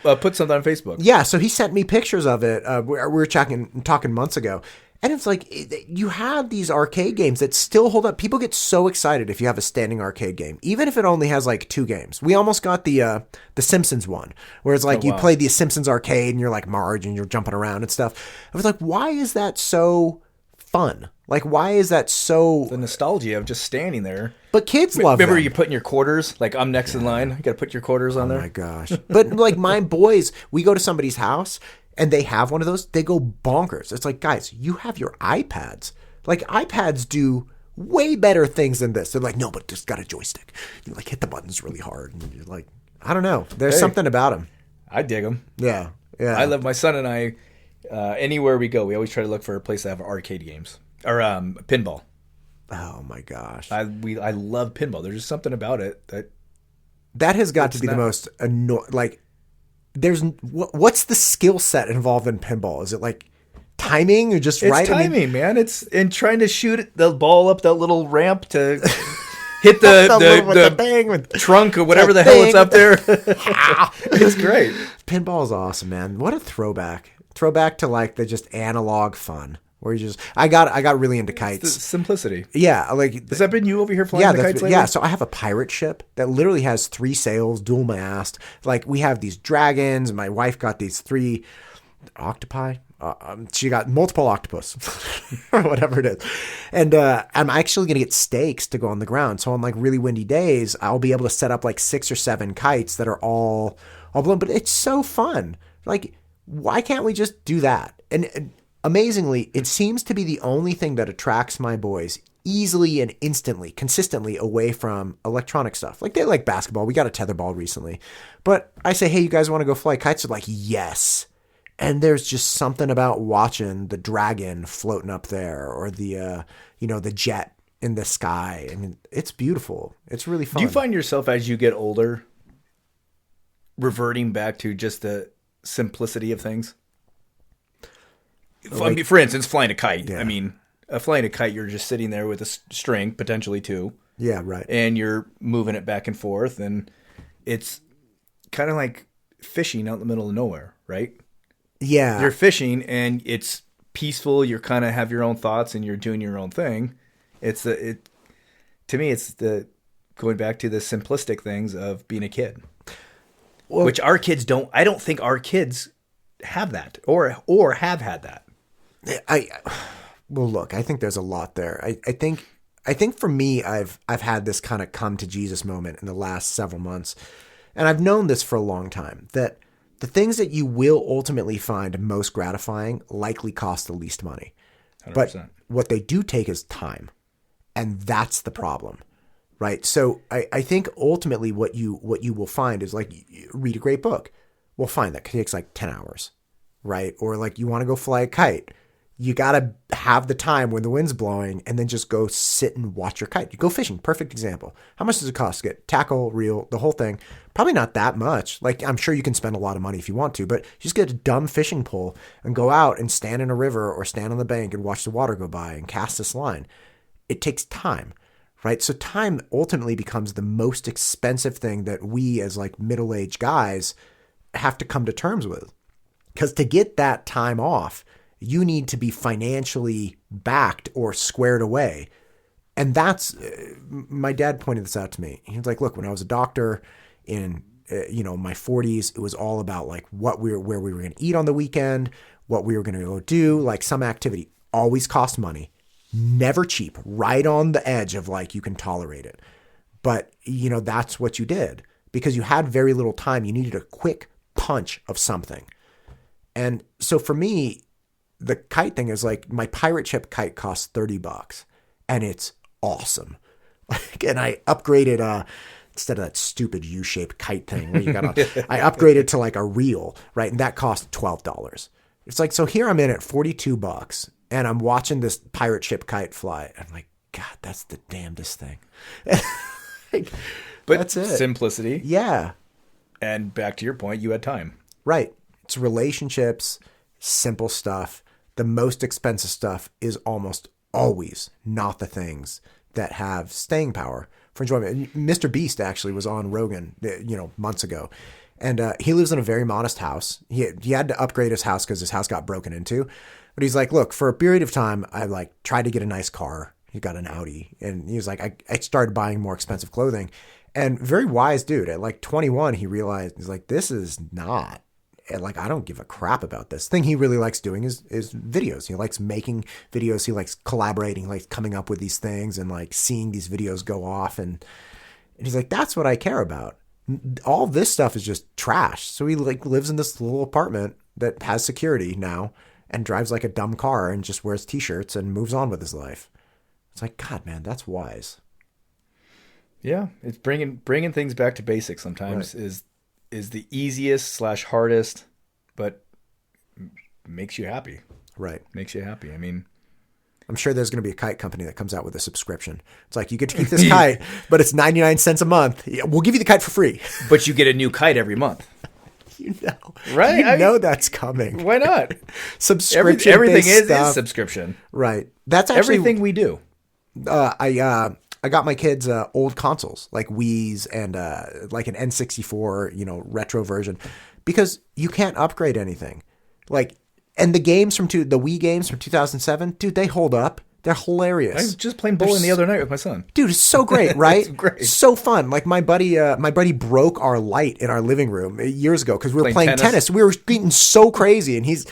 Him put something on Facebook. Yeah, so he sent me pictures of it. We were talking months ago. And it's like, you have these arcade games that still hold up. People get so excited if you have a standing arcade game, even if it only has like 2 games. We almost got the Simpsons one, where it's like you play the Simpsons arcade and you're like Marge and you're jumping around and stuff. I was like, why is that so fun? Like, why is that so... The nostalgia of just standing there. But kids love Remember them. you putting your quarters? Like, I'm next in line. You got to put your quarters on there. Oh, my gosh. But, like, my boys, we go to somebody's house, and they have one of those, they go bonkers. It's like, guys, you have your iPads. Like, iPads do way better things than this. They're like, no, but just got a joystick. You, like, hit the buttons really hard. And you're like, I don't know. There's something about them. I dig them. Yeah. I love my son and I, anywhere we go, we always try to look for a place to have arcade games. Or pinball. Oh my gosh. I love pinball. There's just something about it that has got to be the most annoying. Like, what's the skill set involved in pinball? Is it like timing or just right? It's timing, man. It's in trying to shoot the ball up that little ramp to hit the trunk or whatever the hell is up there. It's great. Pinball is awesome, man. What a throwback. Throwback to like the just analog fun. where you just I got really into The kites. simplicity. Yeah, like Has that been you over here flying the kites lately? yeah. So I have a pirate ship that literally has 3 sails, dual mast. Like we have these dragons. My wife got these 3 octopi. She got multiple octopus or whatever it is. And I'm actually going to get stakes to go on the ground. So on like really windy days, I'll be able to set up like 6 or 7 kites that are all blown. But it's so fun. Like, why can't we just do that? And amazingly, it seems to be the only thing that attracts my boys easily and instantly, consistently away from electronic stuff. Like they like basketball. We got a tetherball recently. But I say, hey, you guys want to go fly kites? They're like, yes. And there's just something about watching the dragon floating up there or the, the jet in the sky. I mean, it's beautiful. It's really fun. Do you find yourself as you get older reverting back to just the simplicity of things? Like, for instance, flying a kite. Yeah. I mean, flying a kite, you're just sitting there with a string, potentially 2. Yeah, right. And you're moving it back and forth. And it's kind of like fishing out in the middle of nowhere, right? Yeah. You're fishing and it's peaceful. You kind of have your own thoughts and you're doing your own thing. To me, it's the going back to the simplistic things of being a kid, which our kids don't. I don't think our kids have that or have had that. Well, look, I think there's a lot there. I think for me, I've had this kind of come to Jesus moment in the last several months, and I've known this for a long time that the things that you will ultimately find most gratifying likely cost the least money. 100%. But what they do take is time. And that's the problem, right? So I think ultimately what you will find is like, you read a great book. Well, fine, that takes like 10 hours, right? Or like you want to go fly a kite. You got to have the time when the wind's blowing and then just go sit and watch your kite. You go fishing, perfect example. How much does it cost to get tackle, reel, the whole thing? Probably not that much. Like, I'm sure you can spend a lot of money if you want to, but you just get a dumb fishing pole and go out and stand in a river or stand on the bank and watch the water go by and cast this line. It takes time, right? So time ultimately becomes the most expensive thing that we as like middle-aged guys have to come to terms with. Because to get that time off, you need to be financially backed or squared away. And that's, my dad pointed this out to me. He was like, look, when I was a doctor in, my 40s, it was all about like where we were going to eat on the weekend, what we were going to go do, like some activity always cost money, never cheap, right on the edge of like, you can tolerate it. But that's what you did because you had very little time. You needed a quick punch of something. And so for me, the kite thing is like my pirate ship kite costs $30 and it's awesome. And I upgraded, instead of that stupid U-shaped kite thing where I upgraded to like a reel, right? And that cost $12. It's like, so here I'm in at $42 and I'm watching this pirate ship kite fly. I'm like, God, that's the damnedest thing. But that's it. Simplicity. Yeah. And back to your point, you had time. Right. It's relationships, simple stuff. The most expensive stuff is almost always not the things that have staying power for enjoyment. Mr. Beast actually was on Rogan, months ago. And he lives in a very modest house. He had to upgrade his house because his house got broken into. But he's like, look, for a period of time, I like tried to get a nice car. He got an Audi. And he was like, I started buying more expensive clothing. And very wise dude. At like 21, he realized, he's like, this is not. And like, I don't give a crap about this. Thing he really likes doing is videos. He likes making videos. He likes collaborating, like coming up with these things and like seeing these videos go off. And he's like, that's what I care about. All this stuff is just trash. So he like lives in this little apartment that has security now and drives like a dumb car and just wears t-shirts and moves on with his life. It's like, God, man, that's wise. Yeah. It's bringing things back to basics sometimes right. is the easiest / hardest, but makes you happy. Right. Makes you happy. I mean, I'm sure there's going to be a kite company that comes out with a subscription. It's like, you get to keep this kite, but it's 99 cents a month. We'll give you the kite for free. But you get a new kite every month. Right? That's coming. Why not? Subscription. Everything is subscription. Right. That's actually everything we do. I got my kids old consoles like Wii's and like an N64, retro version, because you can't upgrade anything. Like And the games the Wii games from 2007, dude, they hold up. They're hilarious. I was just playing bowling the other night with my son. Dude, it's so great, right? It's great. So fun. Like my buddy broke our light in our living room years ago because we were playing tennis. We were getting so crazy, and he's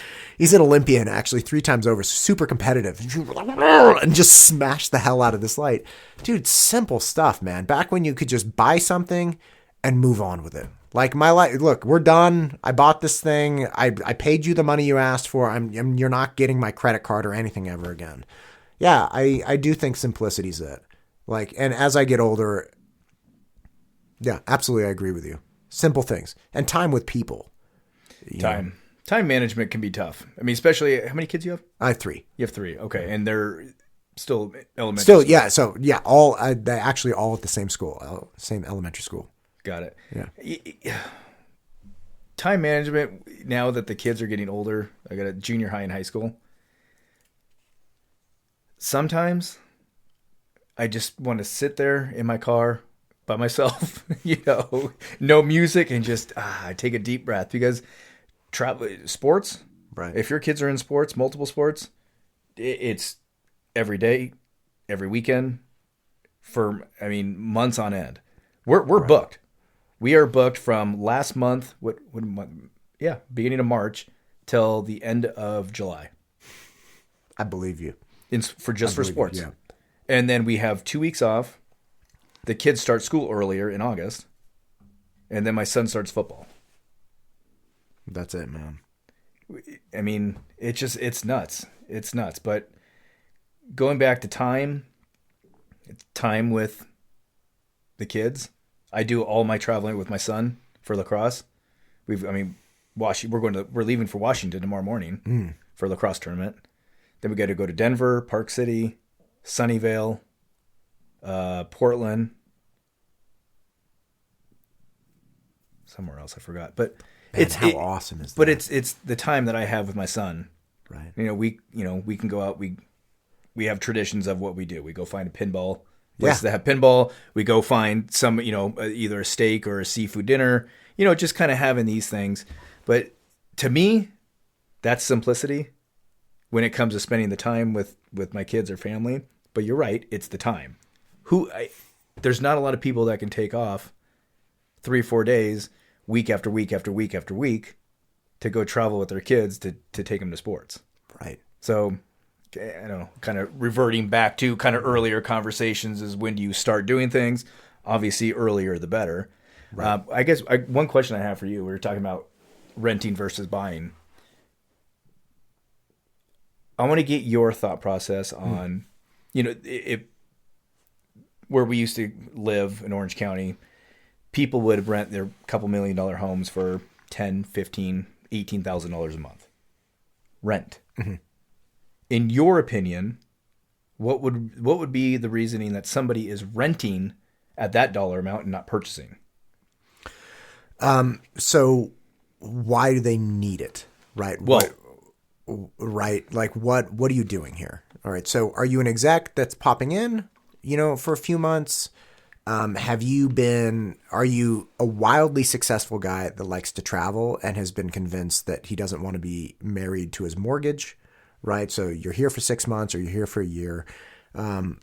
an Olympian actually 3 times over, super competitive, and just smashed the hell out of this light. Dude, simple stuff, man. Back when you could just buy something and move on with it. Like my life, look, we're done. I bought this thing. I paid you the money you asked for. You're not getting my credit card or anything ever again. Yeah, I do think simplicity's it. Like, and as I get older, yeah, absolutely, I agree with you. Simple things and time with people. Time management can be tough. I mean, especially how many kids you have? I have 3. You have 3. Okay, and they're still elementary. Still, yeah. So yeah, they actually all at the same school, same elementary school. Got it. Yeah. Time management. Now that the kids are getting older, I got a junior high and high school. Sometimes I just want to sit there in my car by myself, no music, and just take a deep breath because sports, right? If your kids are in sports, multiple sports, it's every day, every weekend for, months on end. We're right. Booked. We are booked from last month, beginning of March till the end of July. I believe you. For sports. Yeah. And then we have 2 weeks off. The kids start school earlier in August. And then my son starts football. That's it, man. I mean, it's nuts. It's nuts. But going back to time with the kids. I do all my traveling with my son for lacrosse. We're leaving for Washington tomorrow morning for a lacrosse tournament. Then we got to go to Denver, Park City, Sunnyvale, Portland, somewhere else I forgot. But man, how awesome is that? But it's the time that I have with my son. Right. We can go out. We have traditions of what we do. We go find a pinball place that have pinball. We go find some either a steak or a seafood dinner. Just kind of having these things. But to me, that's simplicity. When it comes to spending the time with my kids or family. But you're right, it's the time. There's not a lot of people that can take off 3-4 days, week after week after week after week, to go travel with their kids to take them to sports. Right. So, kind of reverting back to kind of earlier conversations is when do you start doing things? Obviously, earlier the better. Right. I guess one question I have for you, we were talking about renting versus buying. I want to get your thought process on, where we used to live in Orange County, people would rent their couple $1 million homes for $10,000, $15,000, $18,000 a month. Rent. Mm-hmm. In your opinion, what would be the reasoning that somebody is renting at that dollar amount and not purchasing? So why do they need it? Right. Well, right. Like what are you doing here? All right. So are you an exec that's popping in, for a few months? Are you a wildly successful guy that likes to travel and has been convinced that he doesn't want to be married to his mortgage? Right. So you're here for 6 months or you're here for a year. Some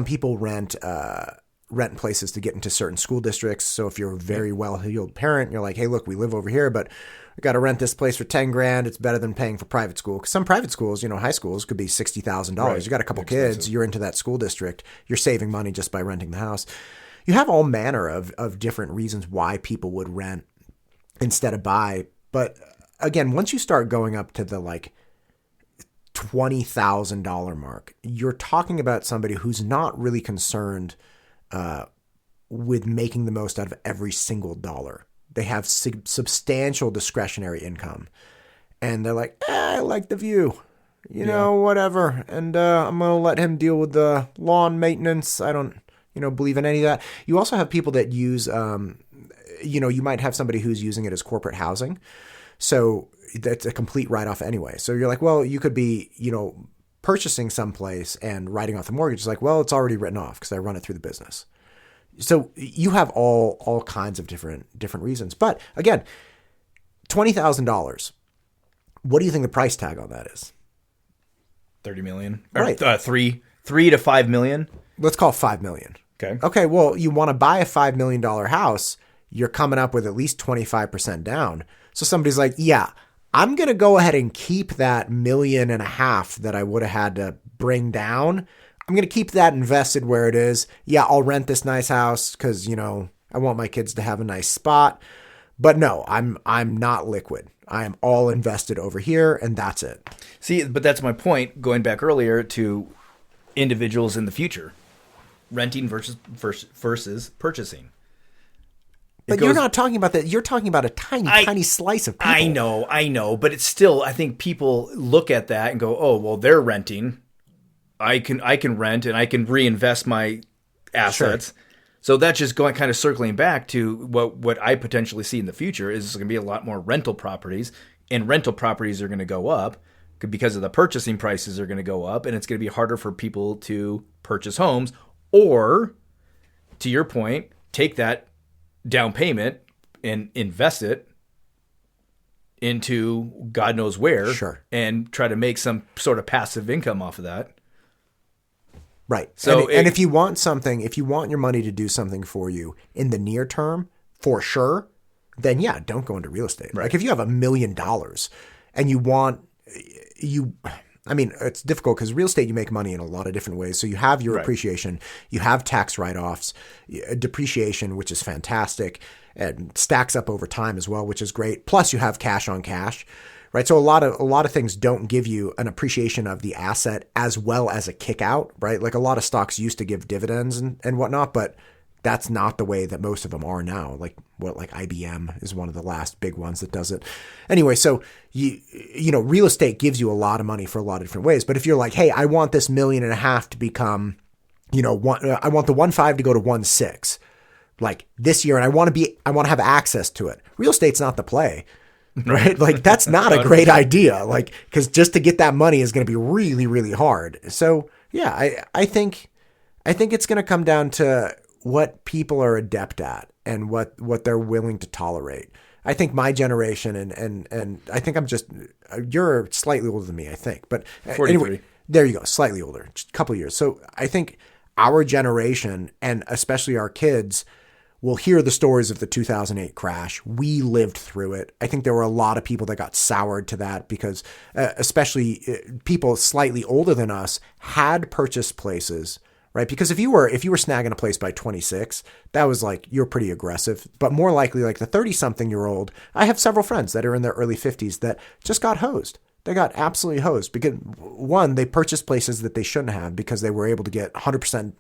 people rent places to get into certain school districts. So if you're a very well-heeled parent, you're like, hey, look, we live over here, but we got to rent this place for $10,000. It's better than paying for private school. Because some private schools, high schools could be $60,000. Right. You got a couple kids, you're into that school district. You're saving money just by renting the house. You have all manner of different reasons why people would rent instead of buy. But again, once you start going up to the $20,000 mark, you're talking about somebody who's not really concerned with making the most out of every single dollar. They have substantial discretionary income, and they're like, I like the view, whatever. And I'm going to let him deal with the lawn maintenance. I don't, believe in any of that. You also have people that use, you might have somebody who's using it as corporate housing. So that's a complete write-off anyway. So you're like, well, you could be, purchasing someplace and writing off the mortgage. It's like, well, it's already written off because I run it through the business. So you have all kinds of different reasons. But again, $20,000. What do you think the price tag on that is? 30 million. Right. Or, 3 to 5 million. Let's call it $5 million. Okay. Okay, well, you want to buy a $5 million house, you're coming up with at least 25% down. So somebody's like, yeah, I'm going to go ahead and keep that $1.5 million that I would have had to bring down. I'm going to keep that invested where it is. Yeah, I'll rent this nice house because, you know, I want my kids to have a nice spot. But no, I'm not liquid. I am all invested over here, and that's it. See, but that's my point, going back earlier to individuals in the future. Renting versus purchasing. But you're not talking about that. You're talking about a tiny slice of people. I know. But it's still, I think people look at that and go, oh, well, they're renting. I can rent and I can reinvest my assets. Sure. So that's just going kind of circling back to what I potentially see in the future is going to be a lot more rental properties, and rental properties are going to go up because of the purchasing prices are going to go up, and it's going to be harder for people to purchase homes, or to your point, take that down payment and invest it into God knows where, sure, and try to make some sort of passive income off of that. Right. So and if you want something, if you want your money to do something for you in the near term, for sure, then yeah, don't go into real estate. Right. Like if you have $1 million and I mean, it's difficult because real estate, you make money in a lot of different ways. So you have your appreciation, you have tax write-offs, depreciation, which is fantastic, and stacks up over time as well, which is great. Plus you have cash on cash. Right. So a lot of things don't give you an appreciation of the asset as well as a kick out. Right. Like a lot of stocks used to give dividends and whatnot, but that's not the way that most of them are now. Like IBM is one of the last big ones that does it. Anyway, so you know, real estate gives you a lot of money for a lot of different ways. But if you're like, hey, I want this $1.5 million to become, you know, I want the 1.5 to go to 1.6 like this year, and I want to have access to it. Real estate's not the play. Right? Like that's not a great idea. Like, cause just to get that money is going to be really, really hard. So yeah, I think it's going to come down to what people are adept at and what they're willing to tolerate. I think my generation and I think you're slightly older than me, I think, but 43. Anyway, there you go. Slightly older, just a couple of years. So I think our generation and especially our kids will hear the stories of the 2008 crash. We lived through it. I think there were a lot of people that got soured to that because especially people slightly older than us had purchased places, right? Because if you were snagging a place by 26, that was like, you're pretty aggressive, but more likely like the 30-something-year-old, I have several friends that are in their early 50s that just got hosed. They got absolutely hosed because one, they purchased places that they shouldn't have because they were able to get 100%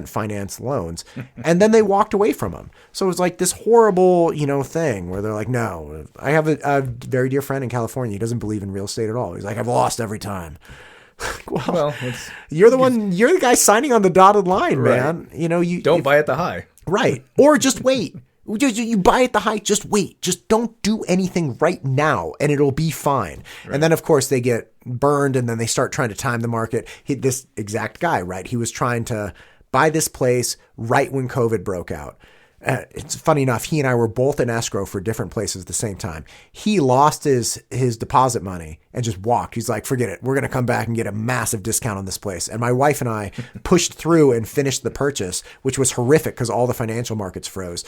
finance loans, and then they walked away from them. So it was like this horrible, you know, thing where they're like, no, I have a very dear friend in California. He doesn't believe in real estate at all. He's like, I've lost every time. well you're the guy signing on the dotted line, right, man. You know, you don't buy at the high. Right. Or just wait. You buy at the high, just wait. Just don't do anything right now, and it'll be fine. Right. And then, of course, they get burned, and then they start trying to time the market. This exact guy, right? He was trying to buy this place right when COVID broke out. It's funny enough, he and I were both in escrow for different places at the same time. He lost his deposit money and just walked. He's like, forget it. We're going to come back and get a massive discount on this place. And my wife and I pushed through and finished the purchase, which was horrific because all the financial markets froze.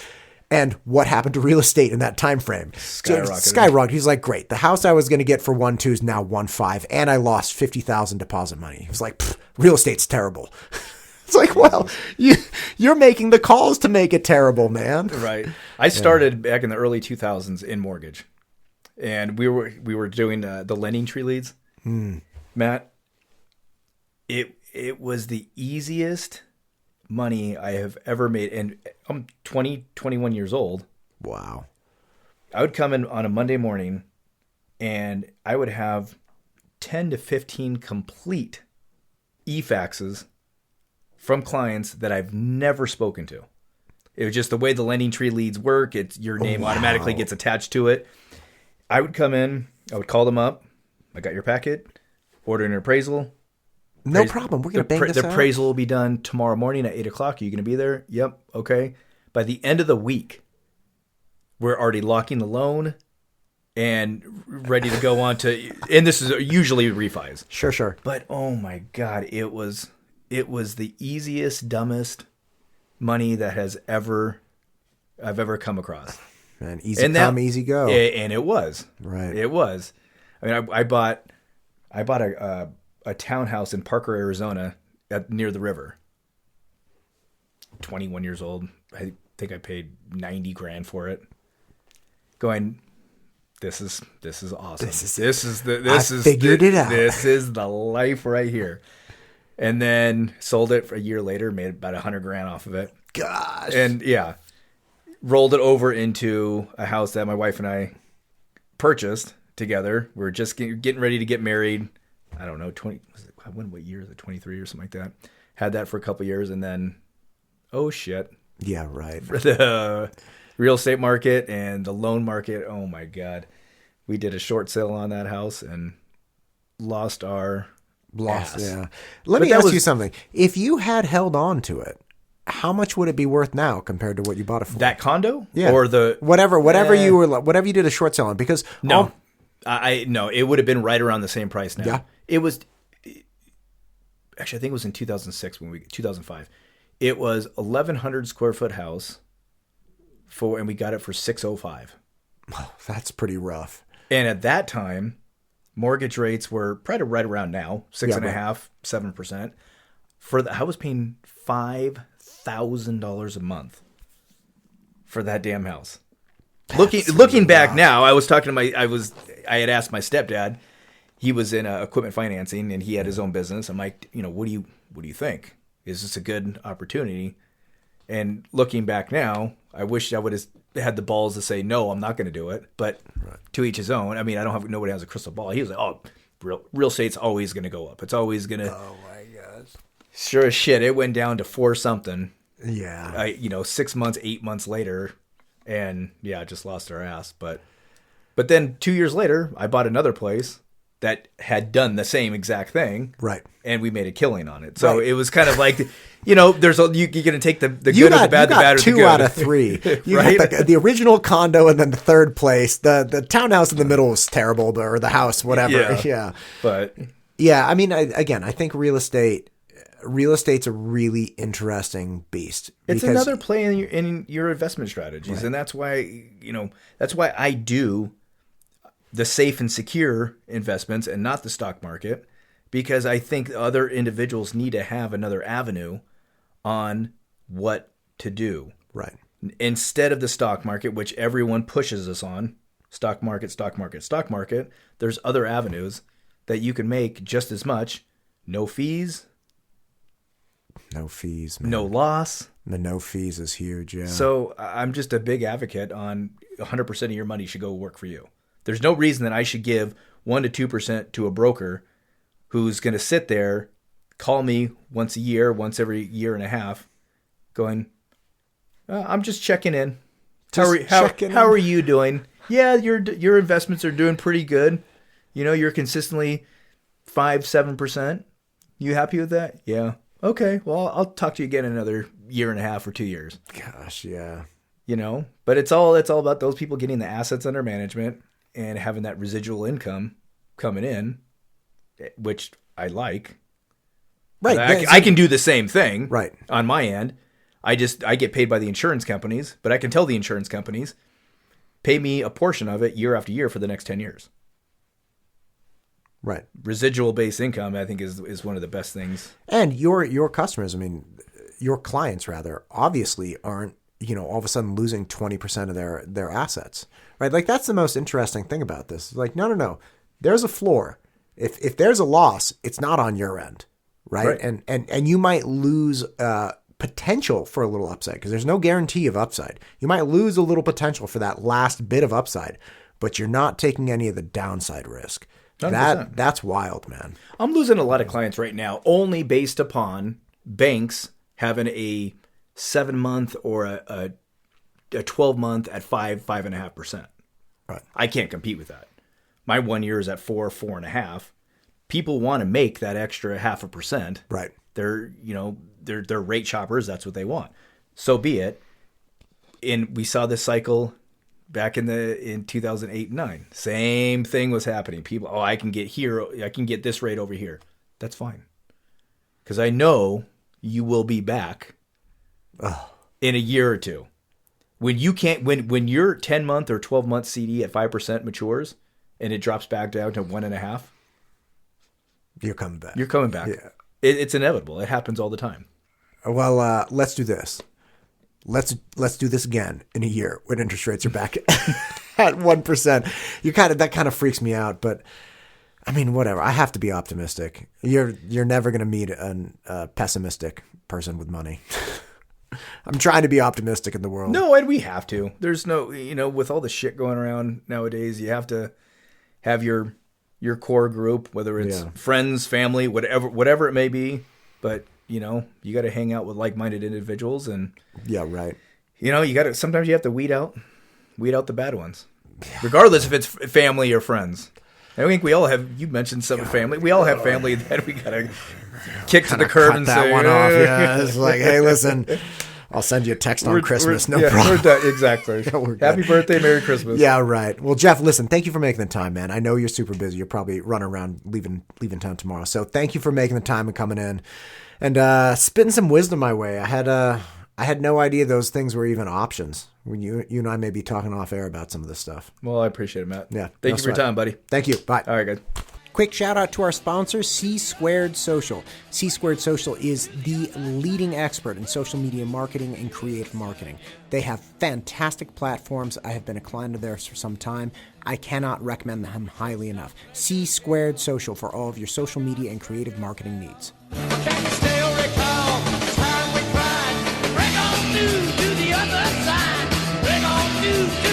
And what happened to real estate in that time frame? Skyrocketed. He's like, great. The house I was going to get for 1.2 is now 1.5, and I lost $50,000 deposit money. He was like, real estate's terrible. It's like, well, you're making the calls to make it terrible, man. Right. I started back in the early 2000s in mortgage, and we were doing the lending tree leads. Matt, it was the easiest money I have ever made, and I'm 21 years old. Wow. I would come in on a Monday morning and I would have 10 to 15 complete e-faxes from clients that I've never spoken to. It was just the way the lending tree leads work. It's your name automatically gets attached to it. I would come in, I would call them up. I got your packet, order an appraisal. No problem. We're going to bang this out. The appraisal will be done tomorrow morning at 8 o'clock. Are you going to be there? Yep. Okay. By the end of the week, we're already locking the loan. and ready to go on to, and this is usually refis. Sure. But oh my God, it was the easiest, dumbest money that I've ever come across. Man, easy come, easy go. And it was. Right. It was. I mean, I bought a townhouse in Parker, Arizona, near the river. 21 years old. I think I paid $90,000 for it. Going, this is awesome. Figured it out. This is the life right here. And then sold it for a year later, made about $100,000 off of it. Gosh. And yeah, rolled it over into a house that my wife and I purchased together. We were just getting ready to get married. I don't know, what year is it? 23 or something like that. Had that for a couple years, and then, oh shit. Yeah, right. For the real estate market and the loan market, oh my God. We did a short sale on that house and lost our ass. Yeah. Let me ask you something. If you had held on to it, how much would it be worth now compared to what you bought it for? That condo? Yeah. Or the whatever you did a short sale on, because no, it would have been right around the same price now. Yeah. It was actually, I think it was in 2005. It was 1,100 square foot house and we got it for $605. Oh, that's pretty rough. And at that time, mortgage rates were probably right around now, 6.5%, 7%. I was paying $5,000 a month for that damn house. Looking back now, I was talking to I had asked my stepdad. He was in equipment financing and he had his own business. I'm like, what do you think? Is this a good opportunity? And looking back now, I wish I would have had the balls to say, no, I'm not going to do it. But to each his own. I mean, nobody has a crystal ball. He was like, oh, real estate's always going to go up. It's always going to. Oh my gosh. Sure as shit. It went down to 4 something. Yeah. 6 months, 8 months later. And yeah, just lost our ass. But then 2 years later, I bought another place that had done the same exact thing. Right. And we made a killing on it. So It was kind of like, you're going to take the good or the bad, the bad or the good. 2 out of 3. You right? got the original condo and then the third place. The townhouse in the middle was terrible, or the house, whatever. Yeah. But yeah, I mean, I think real estate's a really interesting beast. It's another play in your investment strategies. Right. And that's why I do the safe and secure investments and not the stock market, because I think other individuals need to have another avenue on what to do. Right. Instead of the stock market, which everyone pushes us on, stock market, there's other avenues that you can make just as much. No fees. No fees, man. No loss. The no fees is huge, yeah. So I'm just a big advocate on 100% of your money should go work for you. There's no reason that I should give 1 to 2% to a broker who's going to sit there, call me once a year, once every year and a half, going, I'm just checking in. How are you doing? Yeah, your investments are doing pretty good. You're consistently 5-7%. You happy with that? Yeah. Okay. Well, I'll talk to you again in another year and a half or 2 years. Gosh, yeah. But it's all about those people getting the assets under management and having that residual income coming in, which I like. Right. I can do the same thing. Right. On my end. I get paid by the insurance companies, but I can tell the insurance companies, pay me a portion of it year after year for the next 10 years. Right. Residual based income, I think, is one of the best things. And your customers, I mean, your clients rather, obviously aren't, all of a sudden losing 20% of their assets, right? Like, that's the most interesting thing about this. Like, no. There's a floor. If there's a loss, it's not on your end, right? And you might lose potential for a little upside, because there's no guarantee of upside. You might lose a little potential for that last bit of upside, but you're not taking any of the downside risk. 100%. That's wild, man. I'm losing a lot of clients right now only based upon banks having a 7-month or a 12-month at 5.5%. Right. I can't compete with that. My 1 year is at 4.5. People want to make that extra 0.5%. Right. They're rate shoppers. That's what they want. So be it. And we saw this cycle back in 2008 and 9. Same thing was happening. People, I can get this rate over here. That's fine. Because I know you will be back in a year or two. When you can't, when your 10-month or 12-month CD at 5% matures and it drops back down to 1.5%, you're coming back. You're coming back. Yeah. It's inevitable. It happens all the time. Well, let's do this. Let's do this again in a year when interest rates are back at 1%. That kind of freaks me out, but I mean, whatever. I have to be optimistic. You're never going to meet a pessimistic person with money. I'm trying to be optimistic in the world. No, and we have to. There's no, with all the shit going around nowadays, you have to have your core group, whether it's friends, family, whatever it may be. But, you got to hang out with like-minded individuals. And yeah, right. Sometimes you have to weed out the bad ones, regardless if it's family or friends. I think we all have, you mentioned some family. We all have family that we got to kick to the curb and that say, one off. Yeah, it's like, hey, listen, I'll send you a text on Christmas. No problem. We're done. Exactly. Happy birthday, Merry Christmas. Yeah, right. Well, Jeff, listen, thank you for making the time, man. I know you're super busy. You're probably running around leaving town tomorrow. So thank you for making the time and coming in and spitting some wisdom my way. I had no idea those things were even options. When you and I may be talking off air about some of this stuff. Well, I appreciate it, Matt. Yeah. Thank you for your time, buddy. Thank you. Bye. All right, guys. Quick shout out to our sponsor, C Squared Social. C Squared Social is the leading expert in social media marketing and creative marketing. They have fantastic platforms. I have been a client of theirs for some time. I cannot recommend them highly enough. C Squared Social for all of your social media and creative marketing needs. Can you still recall the time we cried? Break on through to the other side. Break on through to